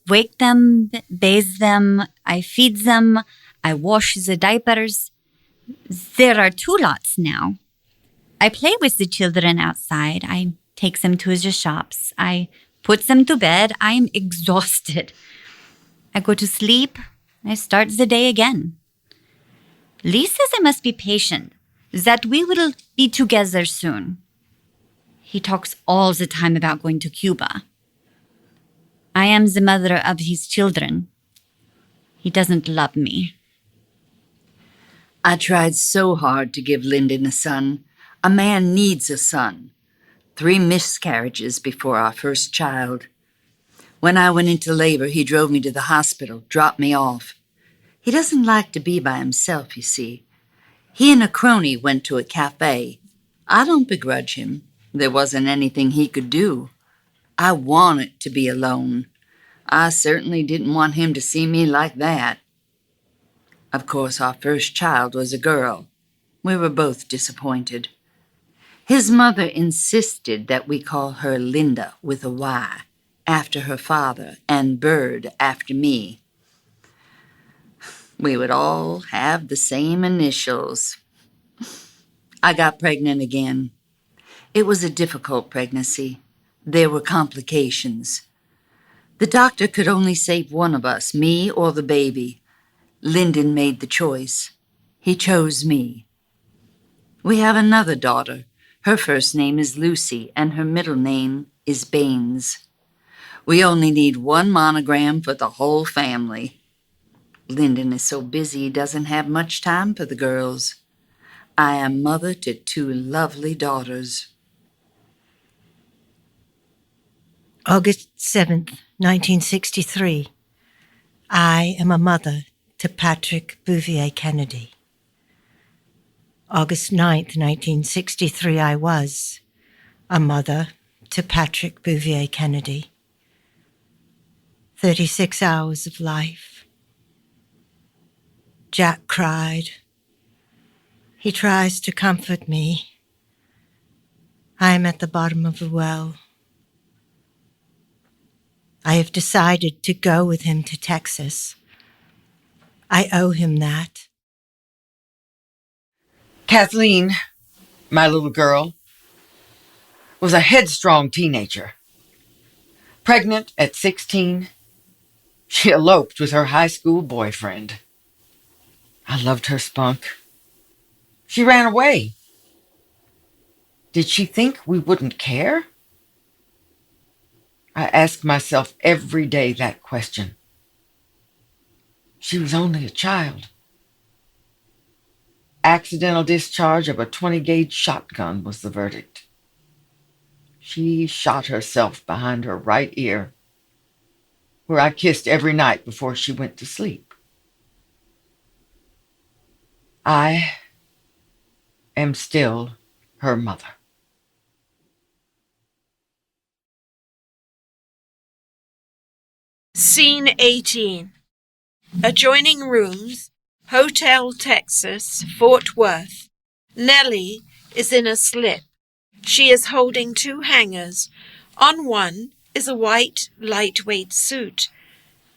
wake them, bathe them, I feed them, I wash the diapers. There are 2 lots now. I play with the children outside. I take them to the shops. I puts them to bed. I am exhausted. I go to sleep. I start the day again. Lee says I must be patient, that we will be together soon. He talks all the time about going to Cuba. I am the mother of his children. He doesn't love me. I tried so hard to give Lyndon a son. A man needs a son. 3 miscarriages before our first child. When I went into labor, he drove me to the hospital, dropped me off. He doesn't like to be by himself, you see. He and a crony went to a cafe. I don't begrudge him. There wasn't anything he could do. I wanted to be alone. I certainly didn't want him to see me like that. Of course, our first child was a girl. We were both disappointed. His mother insisted that we call her Linda with a Y, after her father, and Bird after me. We would all have the same initials. I got pregnant again. It was a difficult pregnancy. There were complications. The doctor could only save one of us, me or the baby. Lyndon made the choice. He chose me. We have another daughter. Her first name is Lucy, and her middle name is Baines. We only need 1 monogram for the whole family. Lyndon is so busy he doesn't have much time for the girls. I am mother to 2 lovely daughters. August 7th, 1963. I am a mother to Patrick Bouvier Kennedy. August 9th, 1963, I was a mother to Patrick Bouvier Kennedy. 36 hours of life. Jack cried. He tries to comfort me. I am at the bottom of the well. I have decided to go with him to Texas. I owe him that. Kathleen, my little girl, was a headstrong teenager. Pregnant at 16, she eloped with her high school boyfriend. I loved her spunk. She ran away. Did she think we wouldn't care? I ask myself every day that question. She was only a child. Accidental discharge of a 20-gauge shotgun was the verdict. She shot herself behind her right ear, where I kissed every night before she went to sleep. I am still her mother. Scene 18. Adjoining rooms, Hotel Texas, Fort Worth. Nellie is in a slip. She is holding 2 hangers. On one is a white, lightweight suit.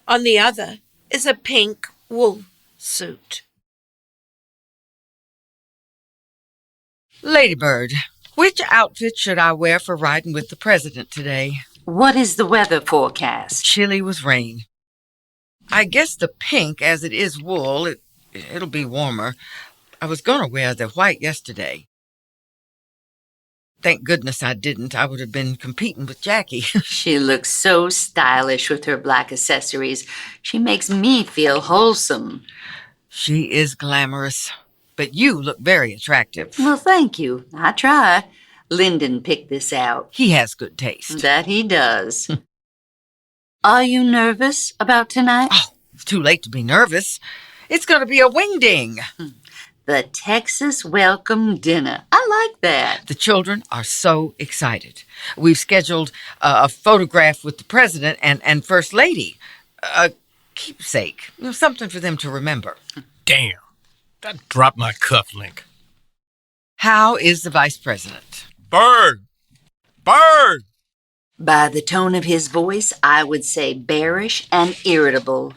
On the other is a pink wool suit. Ladybird, which outfit should I wear for riding with the president today? What is the weather forecast? Chilly with rain. I guess the pink, as it is wool, it'll be warmer. I was going to wear the white yesterday. Thank goodness I didn't. I would have been competing with Jackie. She looks so stylish with her black accessories. She makes me feel wholesome. She is glamorous, but you look very attractive. Well, thank you. I try. Lyndon picked this out. He has good taste. That he does. Are you nervous about tonight? Oh, it's too late to be nervous. It's going to be a wingding. The Texas welcome dinner. I like that. The children are so excited. We've scheduled a photograph with the president and First Lady. A keepsake. Something for them to remember. Damn. That dropped my cufflink. How is the vice president? Bird! Bird! By the tone of his voice, I would say bearish and irritable.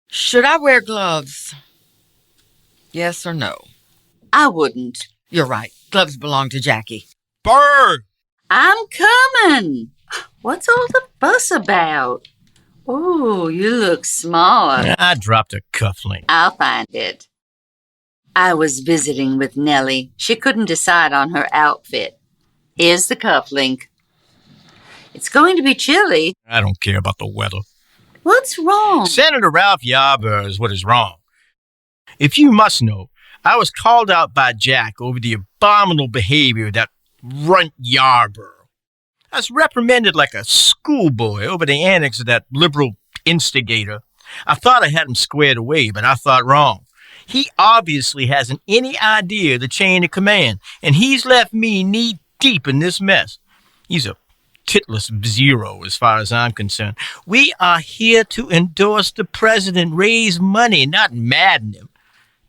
Should I wear gloves? Yes or no? I wouldn't. You're right. Gloves belong to Jackie. Bird! I'm coming. What's all the fuss about? Oh, you look smart. I dropped a cufflink. I'll find it. I was visiting with Nellie. She couldn't decide on her outfit. Here's the cufflink. It's going to be chilly. I don't care about the weather. What's wrong? Senator Ralph Yarborough is what is wrong. If you must know, I was called out by Jack over the abominable behavior of that runt Yarborough. I was reprimanded like a schoolboy over the antics of that liberal instigator. I thought I had him squared away, but I thought wrong. He obviously hasn't any idea of the chain of command, and he's left me knee-deep in this mess. He's a titless zero as far as I'm concerned. We are here to endorse the president, raise money, not madden him.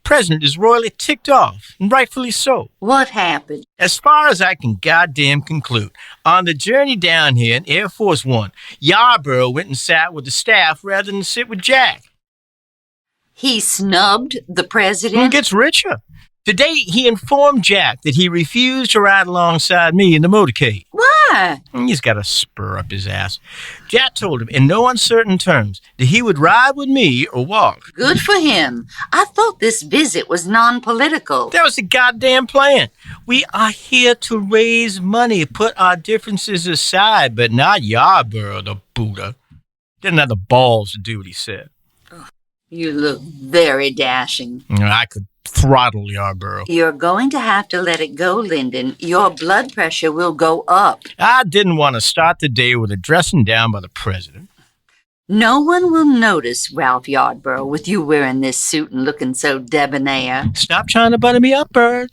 The president is royally ticked off, and rightfully so. What happened? As far as I can goddamn conclude, on the journey down here in Air Force One, Yarborough went and sat with the staff rather than sit with Jack. He snubbed the Who president? gets richer? Today, he informed Jack that he refused to ride alongside me in the motorcade. Why? He's got to spur up his ass. Jack told him in no uncertain terms that he would ride with me or walk. Good for him. I thought this visit was non-political. That was the goddamn plan. We are here to raise money, put our differences aside, but not Yarborough, the Buddha. Didn't have the balls to do what he said. You look very dashing. I could throttle Yarborough. You're going to have to let it go, Lyndon. Your blood pressure will go up. I didn't want to start the day with a dressing down by the president. No one will notice, Ralph Yarborough, with you wearing this suit and looking so debonair. Stop trying to butter me up, Bird.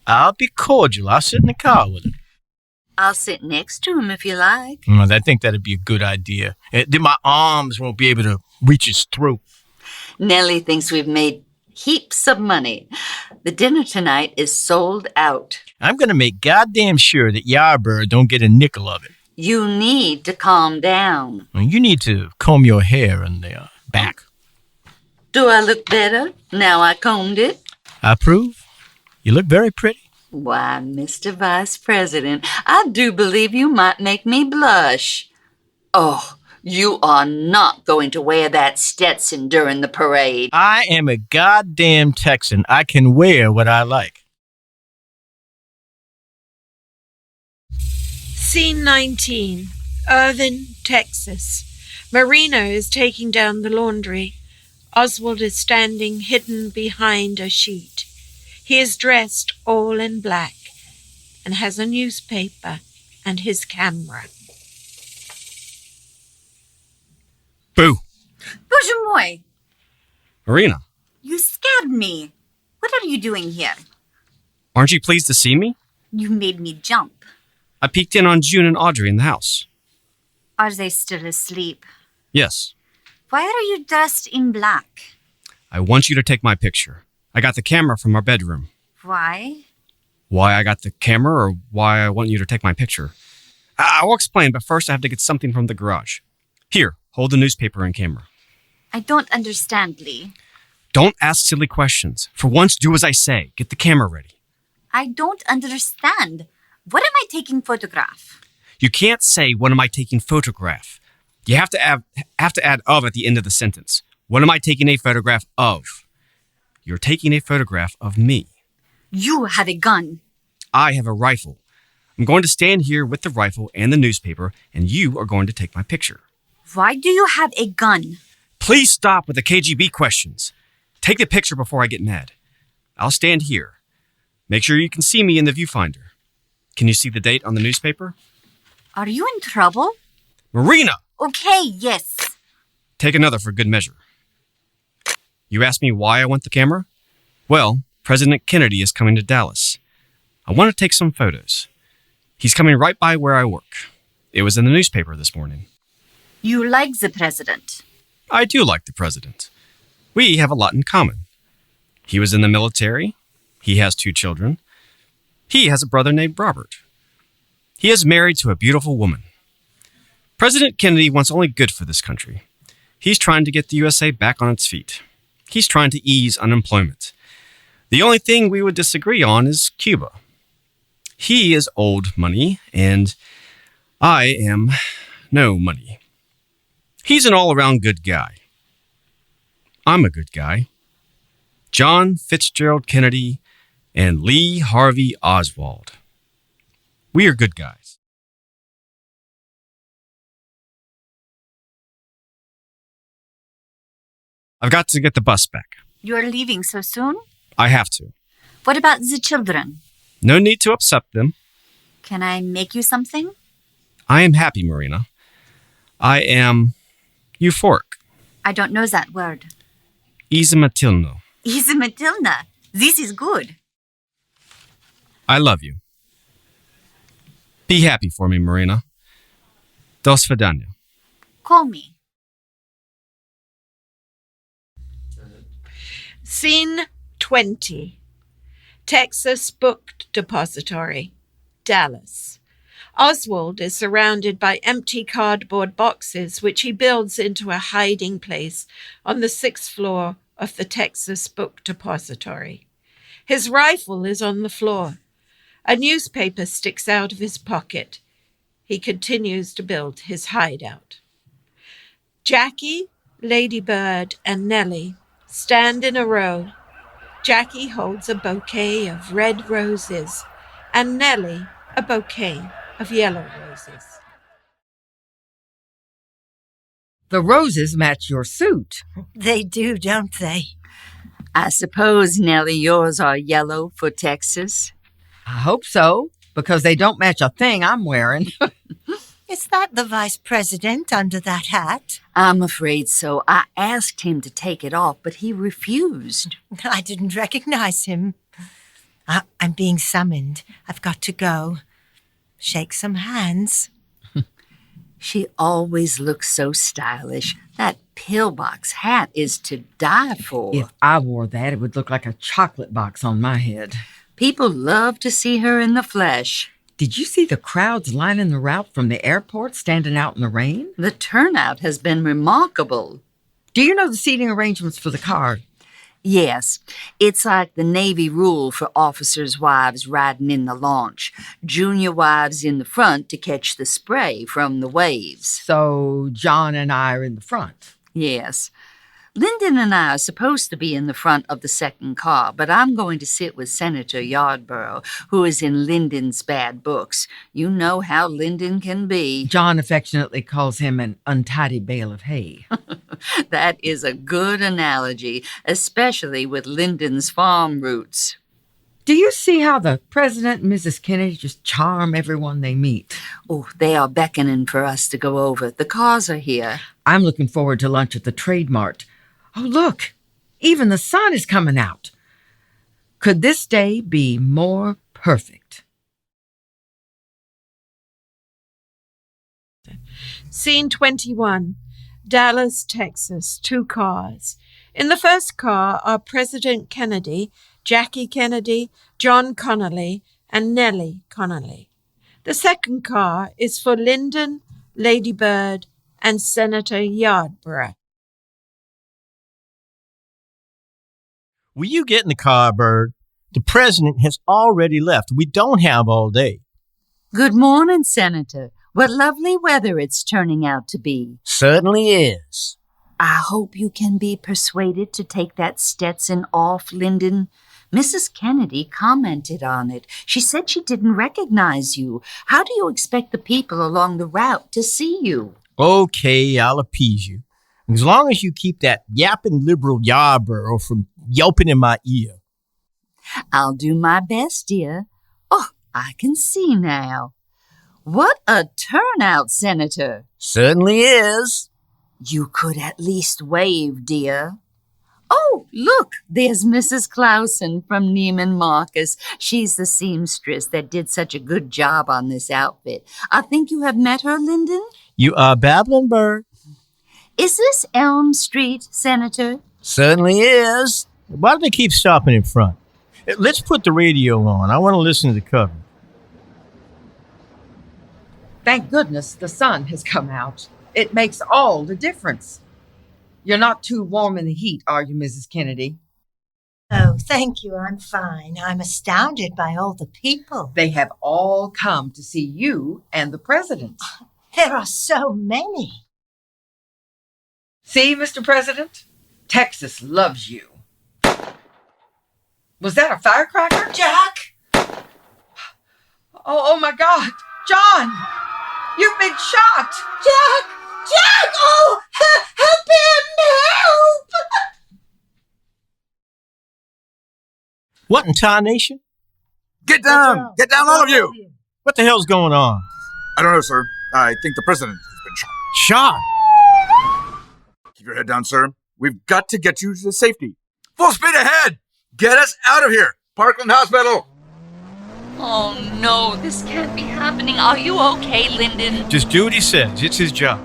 I'll be cordial. I'll sit in the car with him. I'll sit next to him if you like. I think that'd be a good idea. Then my arms won't be able to reach his throat. Nellie thinks we've made heaps of money. The dinner tonight is sold out. I'm going to make goddamn sure that Yarborough don't get a nickel of it. You need to calm down. You need to comb your hair in the back. Do I look better now I combed it? I approve. You look very pretty. Why, Mr. Vice President, I do believe you might make me blush. Oh, you are not going to wear that Stetson during the parade. I am a goddamn Texan. I can wear what I like. Scene 19. Irving, Texas. Marino is taking down the laundry. Oswald is standing hidden behind a sheet. He is dressed all in black and has a newspaper and his camera. Boo. Bouge moi. Marina, You scared me. What are you doing here? aren't you pleased to see me? You made me jump. I peeked in on June and Audrey in the house. Are they still asleep? Yes. Why are you dressed in black? I want you to take my picture. I got the camera from our bedroom. Why? Why I got the camera or why I want you to take my picture? I will explain, but first I have to get something from the garage. Here, hold the newspaper and camera. I don't understand, Lee. Don't ask silly questions. For once, do as I say. Get the camera ready. I don't understand. What am I taking photograph? You can't say, what am I taking photograph? You have to add of at the end of the sentence. What am I taking a photograph of? You're taking a photograph of me. You have a gun. I have a rifle. I'm going to stand here with the rifle and the newspaper, and you are going to take my picture. Why do you have a gun? Please stop with the KGB questions. Take the picture before I get mad. I'll stand here. Make sure you can see me in the viewfinder. Can you see the date on the newspaper? Are you in trouble? Marina! Okay, yes. Take another for good measure. You asked me why I want the camera? Well, President Kennedy is coming to Dallas. I want to take some photos. He's coming right by where I work. It was in the newspaper this morning. You like the president. I do like the president. We have a lot in common. He was in the military. He has 2 children. He has a brother named Robert. He is married to a beautiful woman. President Kennedy wants only good for this country. He's trying to get the USA back on its feet. He's trying to ease unemployment. The only thing we would disagree on is Cuba. He is old money, and I am no money. He's an all-around good guy. I'm a good guy. John Fitzgerald Kennedy and Lee Harvey Oswald. We are good guys. I've got to get the bus back. You're leaving so soon? I have to. What about the children? No need to upset them. Can I make you something? I am happy, Marina. I am euphoric. I don't know that word. Ismatilno. Matilda. This is good. I love you. Be happy for me, Marina. Do svidania. Call me. Scene 20. Texas Book Depository, Dallas. Oswald is surrounded by empty cardboard boxes, which he builds into a hiding place on the 6th floor of the Texas Book Depository. His rifle is on the floor. A newspaper sticks out of his pocket. He continues to build his hideout. Jackie, Ladybird, and Nellie stand in a row. Jackie holds a bouquet of red roses, and Nellie a bouquet of yellow roses. The roses match your suit. They do, don't they? I suppose, Nellie, yours are yellow for Texas. I hope so, because they don't match a thing I'm wearing. Is that the vice president under that hat? I'm afraid so. I asked him to take it off, but he refused. I didn't recognize him. I'm being summoned. I've got to go. Shake some hands. She always looks so stylish. That pillbox hat is to die for. If I wore that, it would look like a chocolate box on my head. People love to see her in the flesh. Did you see the crowds lining the route from the airport standing out in the rain? The turnout has been remarkable. Do you know the seating arrangements for the car? Yes, it's like the Navy rule for officers' wives riding in the launch. Junior wives in the front to catch the spray from the waves. So John and I are in the front. Yes. Lyndon and I are supposed to be in the front of the second car, but I'm going to sit with Senator Yarborough, who is in Lyndon's bad books. You know how Lyndon can be. John affectionately calls him an untidy bale of hay. That is a good analogy, especially with Lyndon's farm roots. Do you see how the president and Mrs. Kennedy just charm everyone they meet? Oh, they are beckoning for us to go over. The cars are here. I'm looking forward to lunch at the Trade Mart. Oh, look, even the sun is coming out. Could this day be more perfect? Scene 21. Dallas, Texas, 2 cars. In the first car are President Kennedy, Jackie Kennedy, John Connolly, and Nellie Connolly. The second car is for Lyndon, Ladybird, and Senator Yarborough. Will you get in the car, Bird? The president has already left. We don't have all day. Good morning, Senator. What lovely weather it's turning out to be. Certainly is. I hope you can be persuaded to take that Stetson off, Lyndon. Mrs. Kennedy commented on it. She said she didn't recognize you. How do you expect the people along the route to see you? Okay, I'll appease you. As long as you keep that yapping liberal Yarborough from yelping in my ear. I'll do my best, dear. Oh, I can see now. What a turnout, Senator. Certainly is. You could at least wave, dear. Oh, look, there's Mrs. Clausen from Neiman Marcus. She's the seamstress that did such a good job on this outfit. I think you have met her, Lyndon? You are babbling, Bird. Is this Elm Street, Senator? Certainly is. Why do they keep stopping in front? Let's put the radio on. I want to listen to the cover. Thank goodness the sun has come out. It makes all the difference. You're not too warm in the heat, are you, Mrs. Kennedy? Oh, thank you. I'm fine. I'm astounded by all the people. They have all come to see you and the president. There are so many. See, Mr. President? Texas loves you. Was that a firecracker? Jack! Oh my God. John! You've been shot! Jack! Jack! Oh! Help him! Help! What in tarnation? Get down! Get down, all of you! What the hell's going on? I don't know, sir. I think the president has been shot. Shot? Keep your head down, sir. We've got to get you to safety. Full speed ahead! Get us out of here! Parkland Hospital! Oh no, this can't be happening. Are you okay, Lyndon? Just do what he says. It's his job.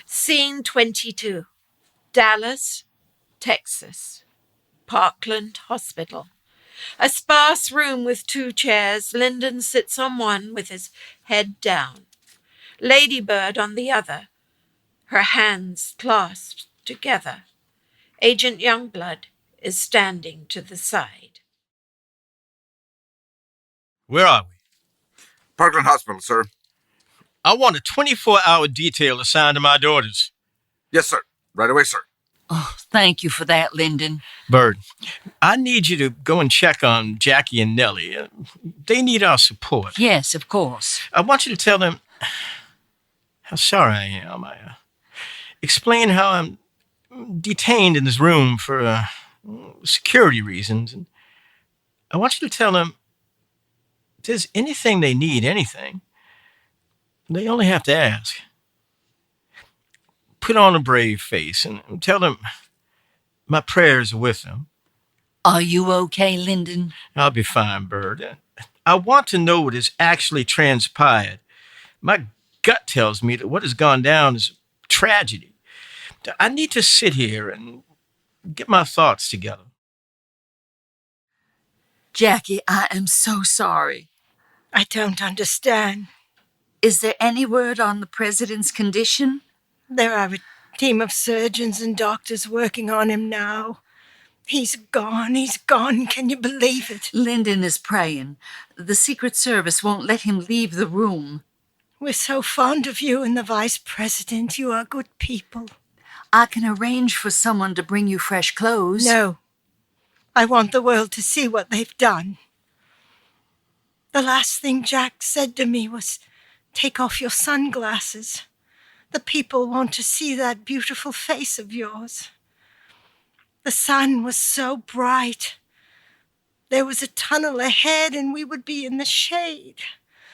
Scene 22. Dallas, Texas. Parkland Hospital. A sparse room with 2 chairs. Lyndon sits on one with his head down. Ladybird on the other, her hands clasped together. Agent Youngblood is standing to the side. Where are we? Parkland Hospital, sir. I want a 24-hour detail assigned to my daughters. Yes, sir. Right away, sir. Oh, thank you for that, Lyndon. Bird, I need you to go and check on Jackie and Nellie. They need our support. Yes, of course. I want you to tell them how sorry I am. Explain how I'm detained in this room for security reasons. And I want you to tell them if there's anything they need, anything, they only have to ask. Put on a brave face and tell them my prayers are with them. Are you okay, Lyndon? I'll be fine, Bird. I want to know what has actually transpired. My gut tells me that what has gone down is tragedy. I need to sit here and get my thoughts together. Jackie, I am so sorry. I don't understand. Is there any word on the president's condition? There are a team of surgeons and doctors working on him now. He's gone. He's gone. Can you believe it? Lyndon is praying. The Secret Service won't let him leave the room. We're so fond of you and the Vice President. You are good people. I can arrange for someone to bring you fresh clothes. No. I want the world to see what they've done. The last thing Jack said to me was, "Take off your sunglasses. The people want to see that beautiful face of yours." The sun was so bright. There was a tunnel ahead and we would be in the shade.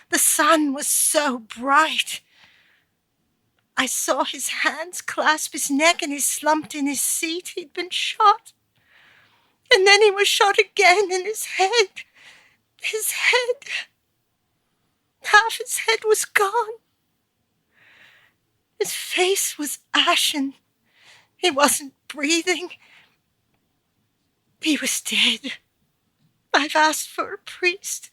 The sun was so bright. I saw his hands clasp his neck and he slumped in his seat. He'd been shot. And then he was shot again in his head. His head. Half his head was gone. His face was ashen. He wasn't breathing. He was dead. I've asked for a priest.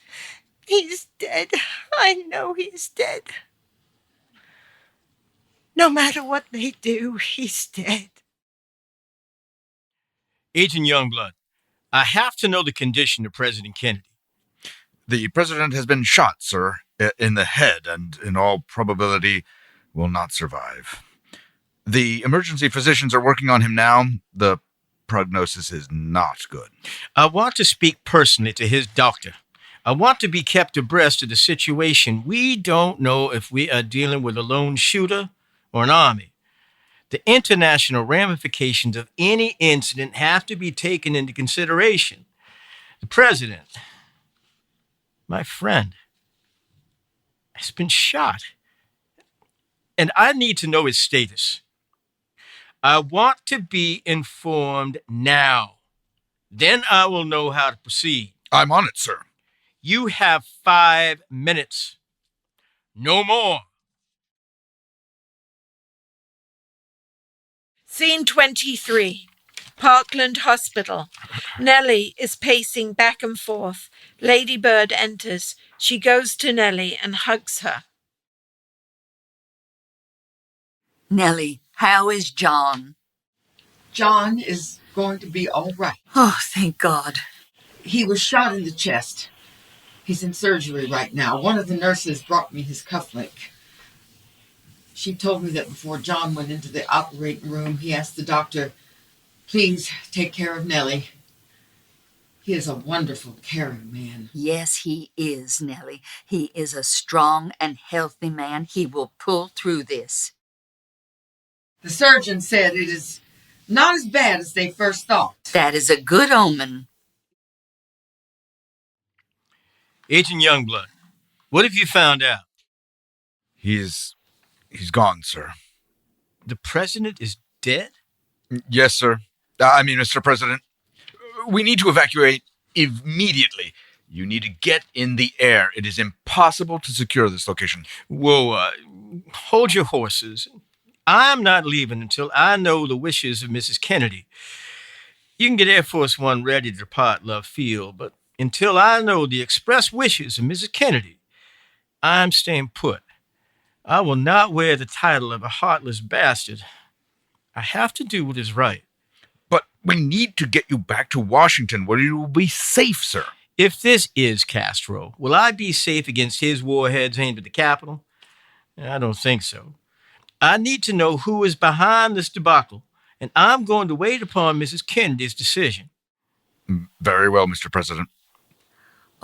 He's dead. I know he's dead. No matter what they do, he's dead. Agent Youngblood, I have to know the condition of President Kennedy. The president has been shot, sir, in the head, and in all probability will not survive. The emergency physicians are working on him now. The prognosis is not good. I want to speak personally to his doctor. I want to be kept abreast of the situation. We don't know if we are dealing with a lone shooter or an army. The international ramifications of any incident have to be taken into consideration. The president, my friend, has been shot. And I need to know his status. I want to be informed now. Then I will know how to proceed. I'm on it, sir. You have 5 minutes. No more. Scene 23. Parkland Hospital. Nellie is pacing back and forth. Ladybird enters. She goes to Nellie and hugs her. Nellie, how is John? John is going to be all right. Oh, thank God. He was shot in the chest. He's in surgery right now. One of the nurses brought me his cufflink. She told me that before John went into the operating room, he asked the doctor, "Please take care of Nellie." He is a wonderful, caring man. Yes, he is, Nellie. He is a strong and healthy man. He will pull through this. The surgeon said it is not as bad as they first thought. That is a good omen. Agent Youngblood, what have you found out? He's gone, sir. The president is dead? Yes, sir. Mr. President, we need to evacuate immediately. You need to get in the air. It is impossible to secure this location. Whoa, hold your horses. I'm not leaving until I know the wishes of Mrs. Kennedy. You can get Air Force One ready to depart Love Field, but until I know the express wishes of Mrs. Kennedy, I'm staying put. I will not wear the title of a heartless bastard. I have to do what is right. But we need to get you back to Washington where you will be safe, sir. If this is Castro, will I be safe against his warheads aimed at the Capitol? I don't think so. I need to know who is behind this debacle, and I'm going to wait upon Mrs. Kennedy's decision. Very well, Mr. President.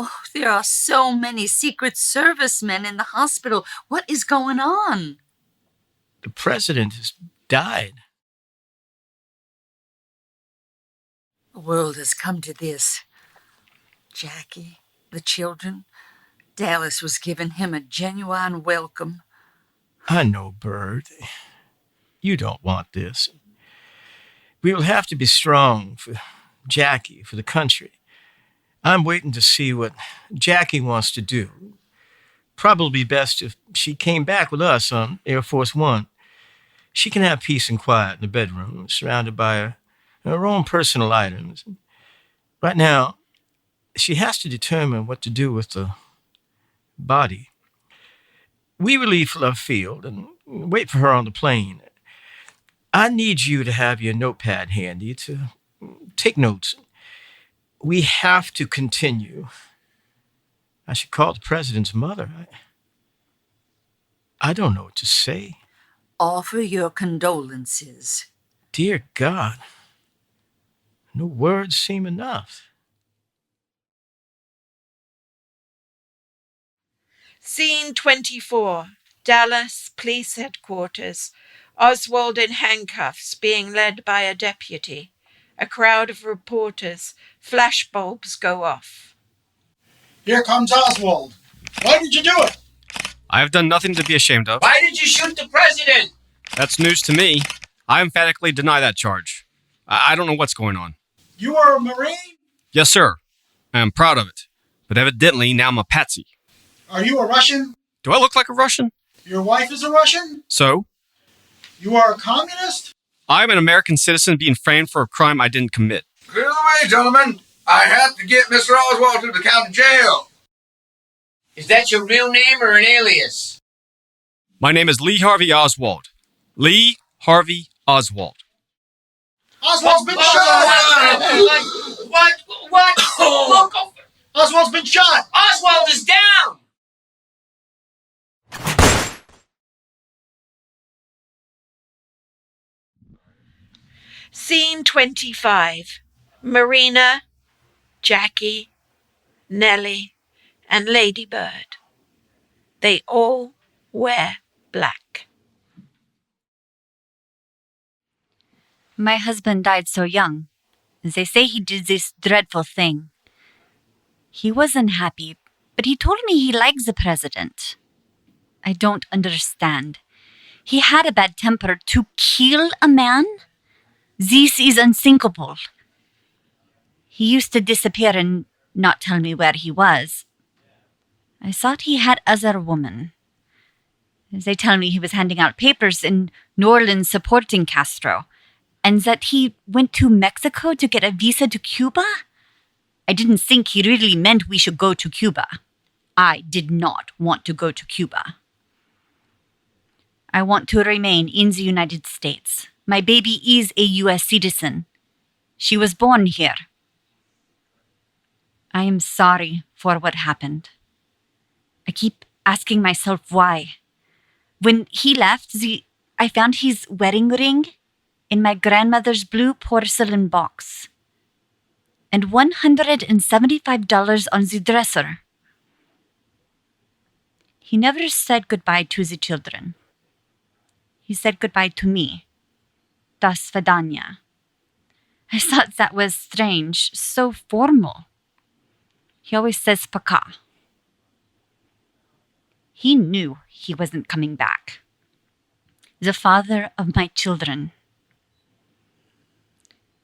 Oh, there are so many Secret Service men in the hospital. What is going on? The president has died. The world has come to this. Jackie, the children. Dallas was giving him a genuine welcome. I know, Bird. You don't want this. We will have to be strong for Jackie, for the country. I'm waiting to see what Jackie wants to do. Probably best if she came back with us on Air Force One. She can have peace and quiet in the bedroom, surrounded by her own personal items. Right now, she has to determine what to do with the body. We will leave Love Field and wait for her on the plane. I need you to have your notepad handy to take notes. We have to continue. I should call the president's mother. I don't know what to say. Offer your condolences. Dear God, no words seem enough. Scene 24, Dallas Police Headquarters. Oswald in handcuffs, being led by a deputy. A crowd of reporters. Flashbulbs go off. Here comes Oswald. Why did you do it? I have done nothing to be ashamed of. Why did you shoot the president? That's news to me. I emphatically deny that charge. I don't know what's going on. You are a Marine? Yes, sir. I am proud of it. But evidently, now I'm a patsy. Are you a Russian? Do I look like a Russian? Your wife is a Russian? So? You are a communist? I'm an American citizen being framed for a crime I didn't commit. Clear the way, gentlemen. I have to get Mr. Oswald to the county jail. Is that your real name or an alias? My name is Lee Harvey Oswald. Lee Harvey Oswald. Oswald's been shot! What? Look, Oswald's been shot! Oswald is down! Scene 25, Marina, Jackie, Nellie, and Lady Bird. They all wear black. My husband died so young. They say he did this dreadful thing. He wasn't happy, but he told me he likes the president. I don't understand. He had a bad temper to kill a man? This is unthinkable. He used to disappear and not tell me where he was. I thought he had other women. They tell me he was handing out papers in New Orleans supporting Castro, and that he went to Mexico to get a visa to Cuba? I didn't think he really meant we should go to Cuba. I did not want to go to Cuba. I want to remain in the United States. My baby is a U.S. citizen. She was born here. I am sorry for what happened. I keep asking myself why. When he left, I found his wedding ring in my grandmother's blue porcelain box and $175 on the dresser. He never said goodbye to the children. He said goodbye to me. Do svidaniya. I thought that was strange, so formal. He always says paka. He knew he wasn't coming back. The father of my children.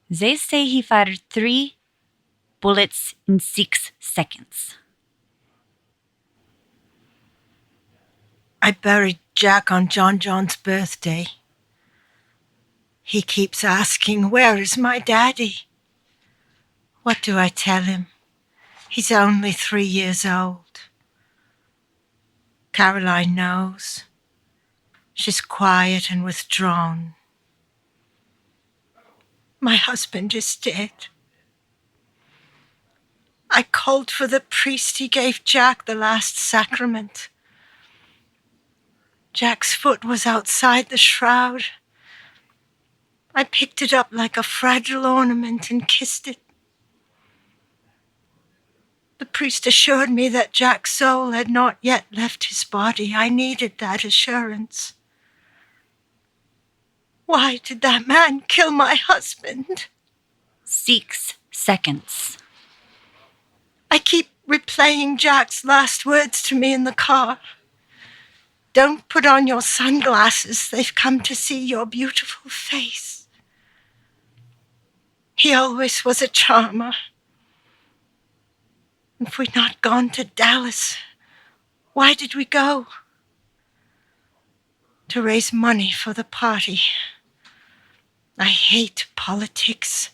They say he fired 3 bullets in 6 seconds. I buried Jack on John John's birthday. He keeps asking, where is my daddy? What do I tell him? He's only 3 years old. Caroline knows. She's quiet and withdrawn. My husband is dead. I called for the priest. He gave Jack the last sacrament. Jack's foot was outside the shroud. I picked it up like a fragile ornament and kissed it. The priest assured me that Jack's soul had not yet left his body. I needed that assurance. Why did that man kill my husband? 6 seconds. I keep replaying Jack's last words to me in the car. Don't put on your sunglasses. They've come to see your beautiful face. He always was a charmer. If we'd not gone to Dallas, why did we go? To raise money for the party. I hate politics.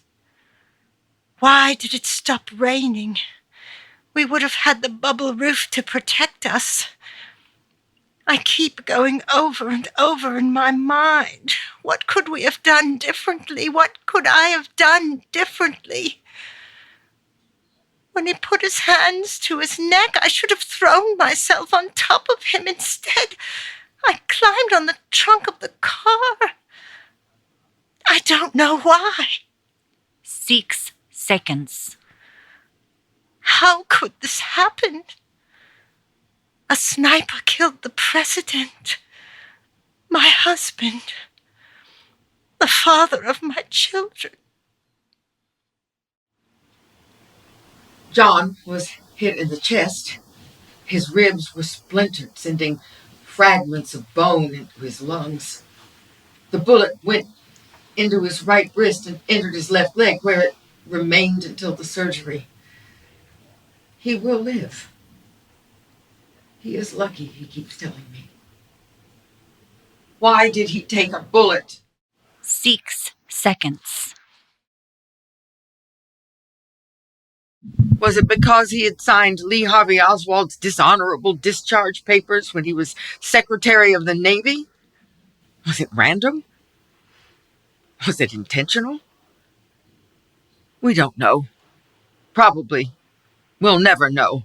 Why did it stop raining? We would have had the bubble roof to protect us. I keep going over and over in my mind. What could we have done differently? What could I have done differently? When he put his hands to his neck, I should have thrown myself on top of him. Instead, I climbed on the trunk of the car. I don't know why. 6 seconds. How could this happen? A sniper killed the president, my husband, the father of my children. John was hit in the chest. His ribs were splintered, sending fragments of bone into his lungs. The bullet went into his right wrist and entered his left leg, where it remained until the surgery. He will live. He is lucky, he keeps telling me. Why did he take a bullet? 6 seconds. Was it because he had signed Lee Harvey Oswald's dishonorable discharge papers when he was Secretary of the Navy? Was it random? Was it intentional? We don't know. Probably. We'll never know.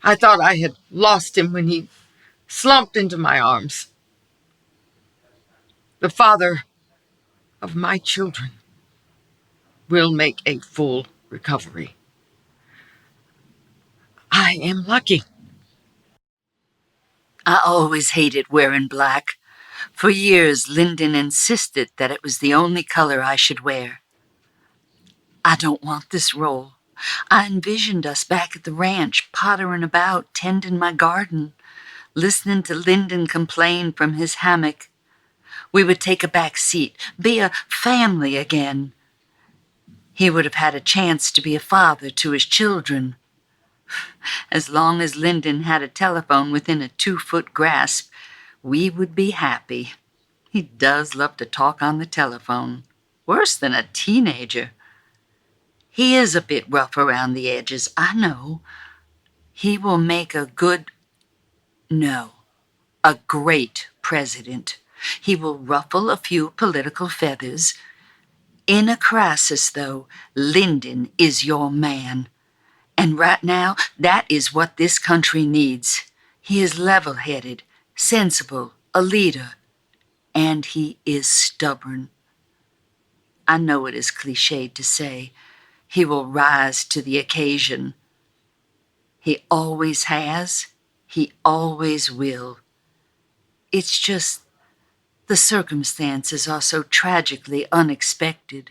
I thought I had lost him when he slumped into my arms. The father of my children will make a full recovery. I am lucky. I always hated wearing black. For years, Lyndon insisted that it was the only color I should wear. I don't want this role. I envisioned us back at the ranch, pottering about, tending my garden, listening to Lyndon complain from his hammock. We would take a back seat, be a family again. He would have had a chance to be a father to his children. As long as Lyndon had a telephone within a 2-foot grasp, we would be happy. He does love to talk on the telephone. Worse than a teenager. He is a bit rough around the edges, I know. He will make a good... No. A great president. He will ruffle a few political feathers. In a crisis, though, Lyndon is your man. And right now, that is what this country needs. He is level-headed, sensible, a leader, and he is stubborn. I know it is cliched to say, he will rise to the occasion. He always has, he always will. It's just the circumstances are so tragically unexpected.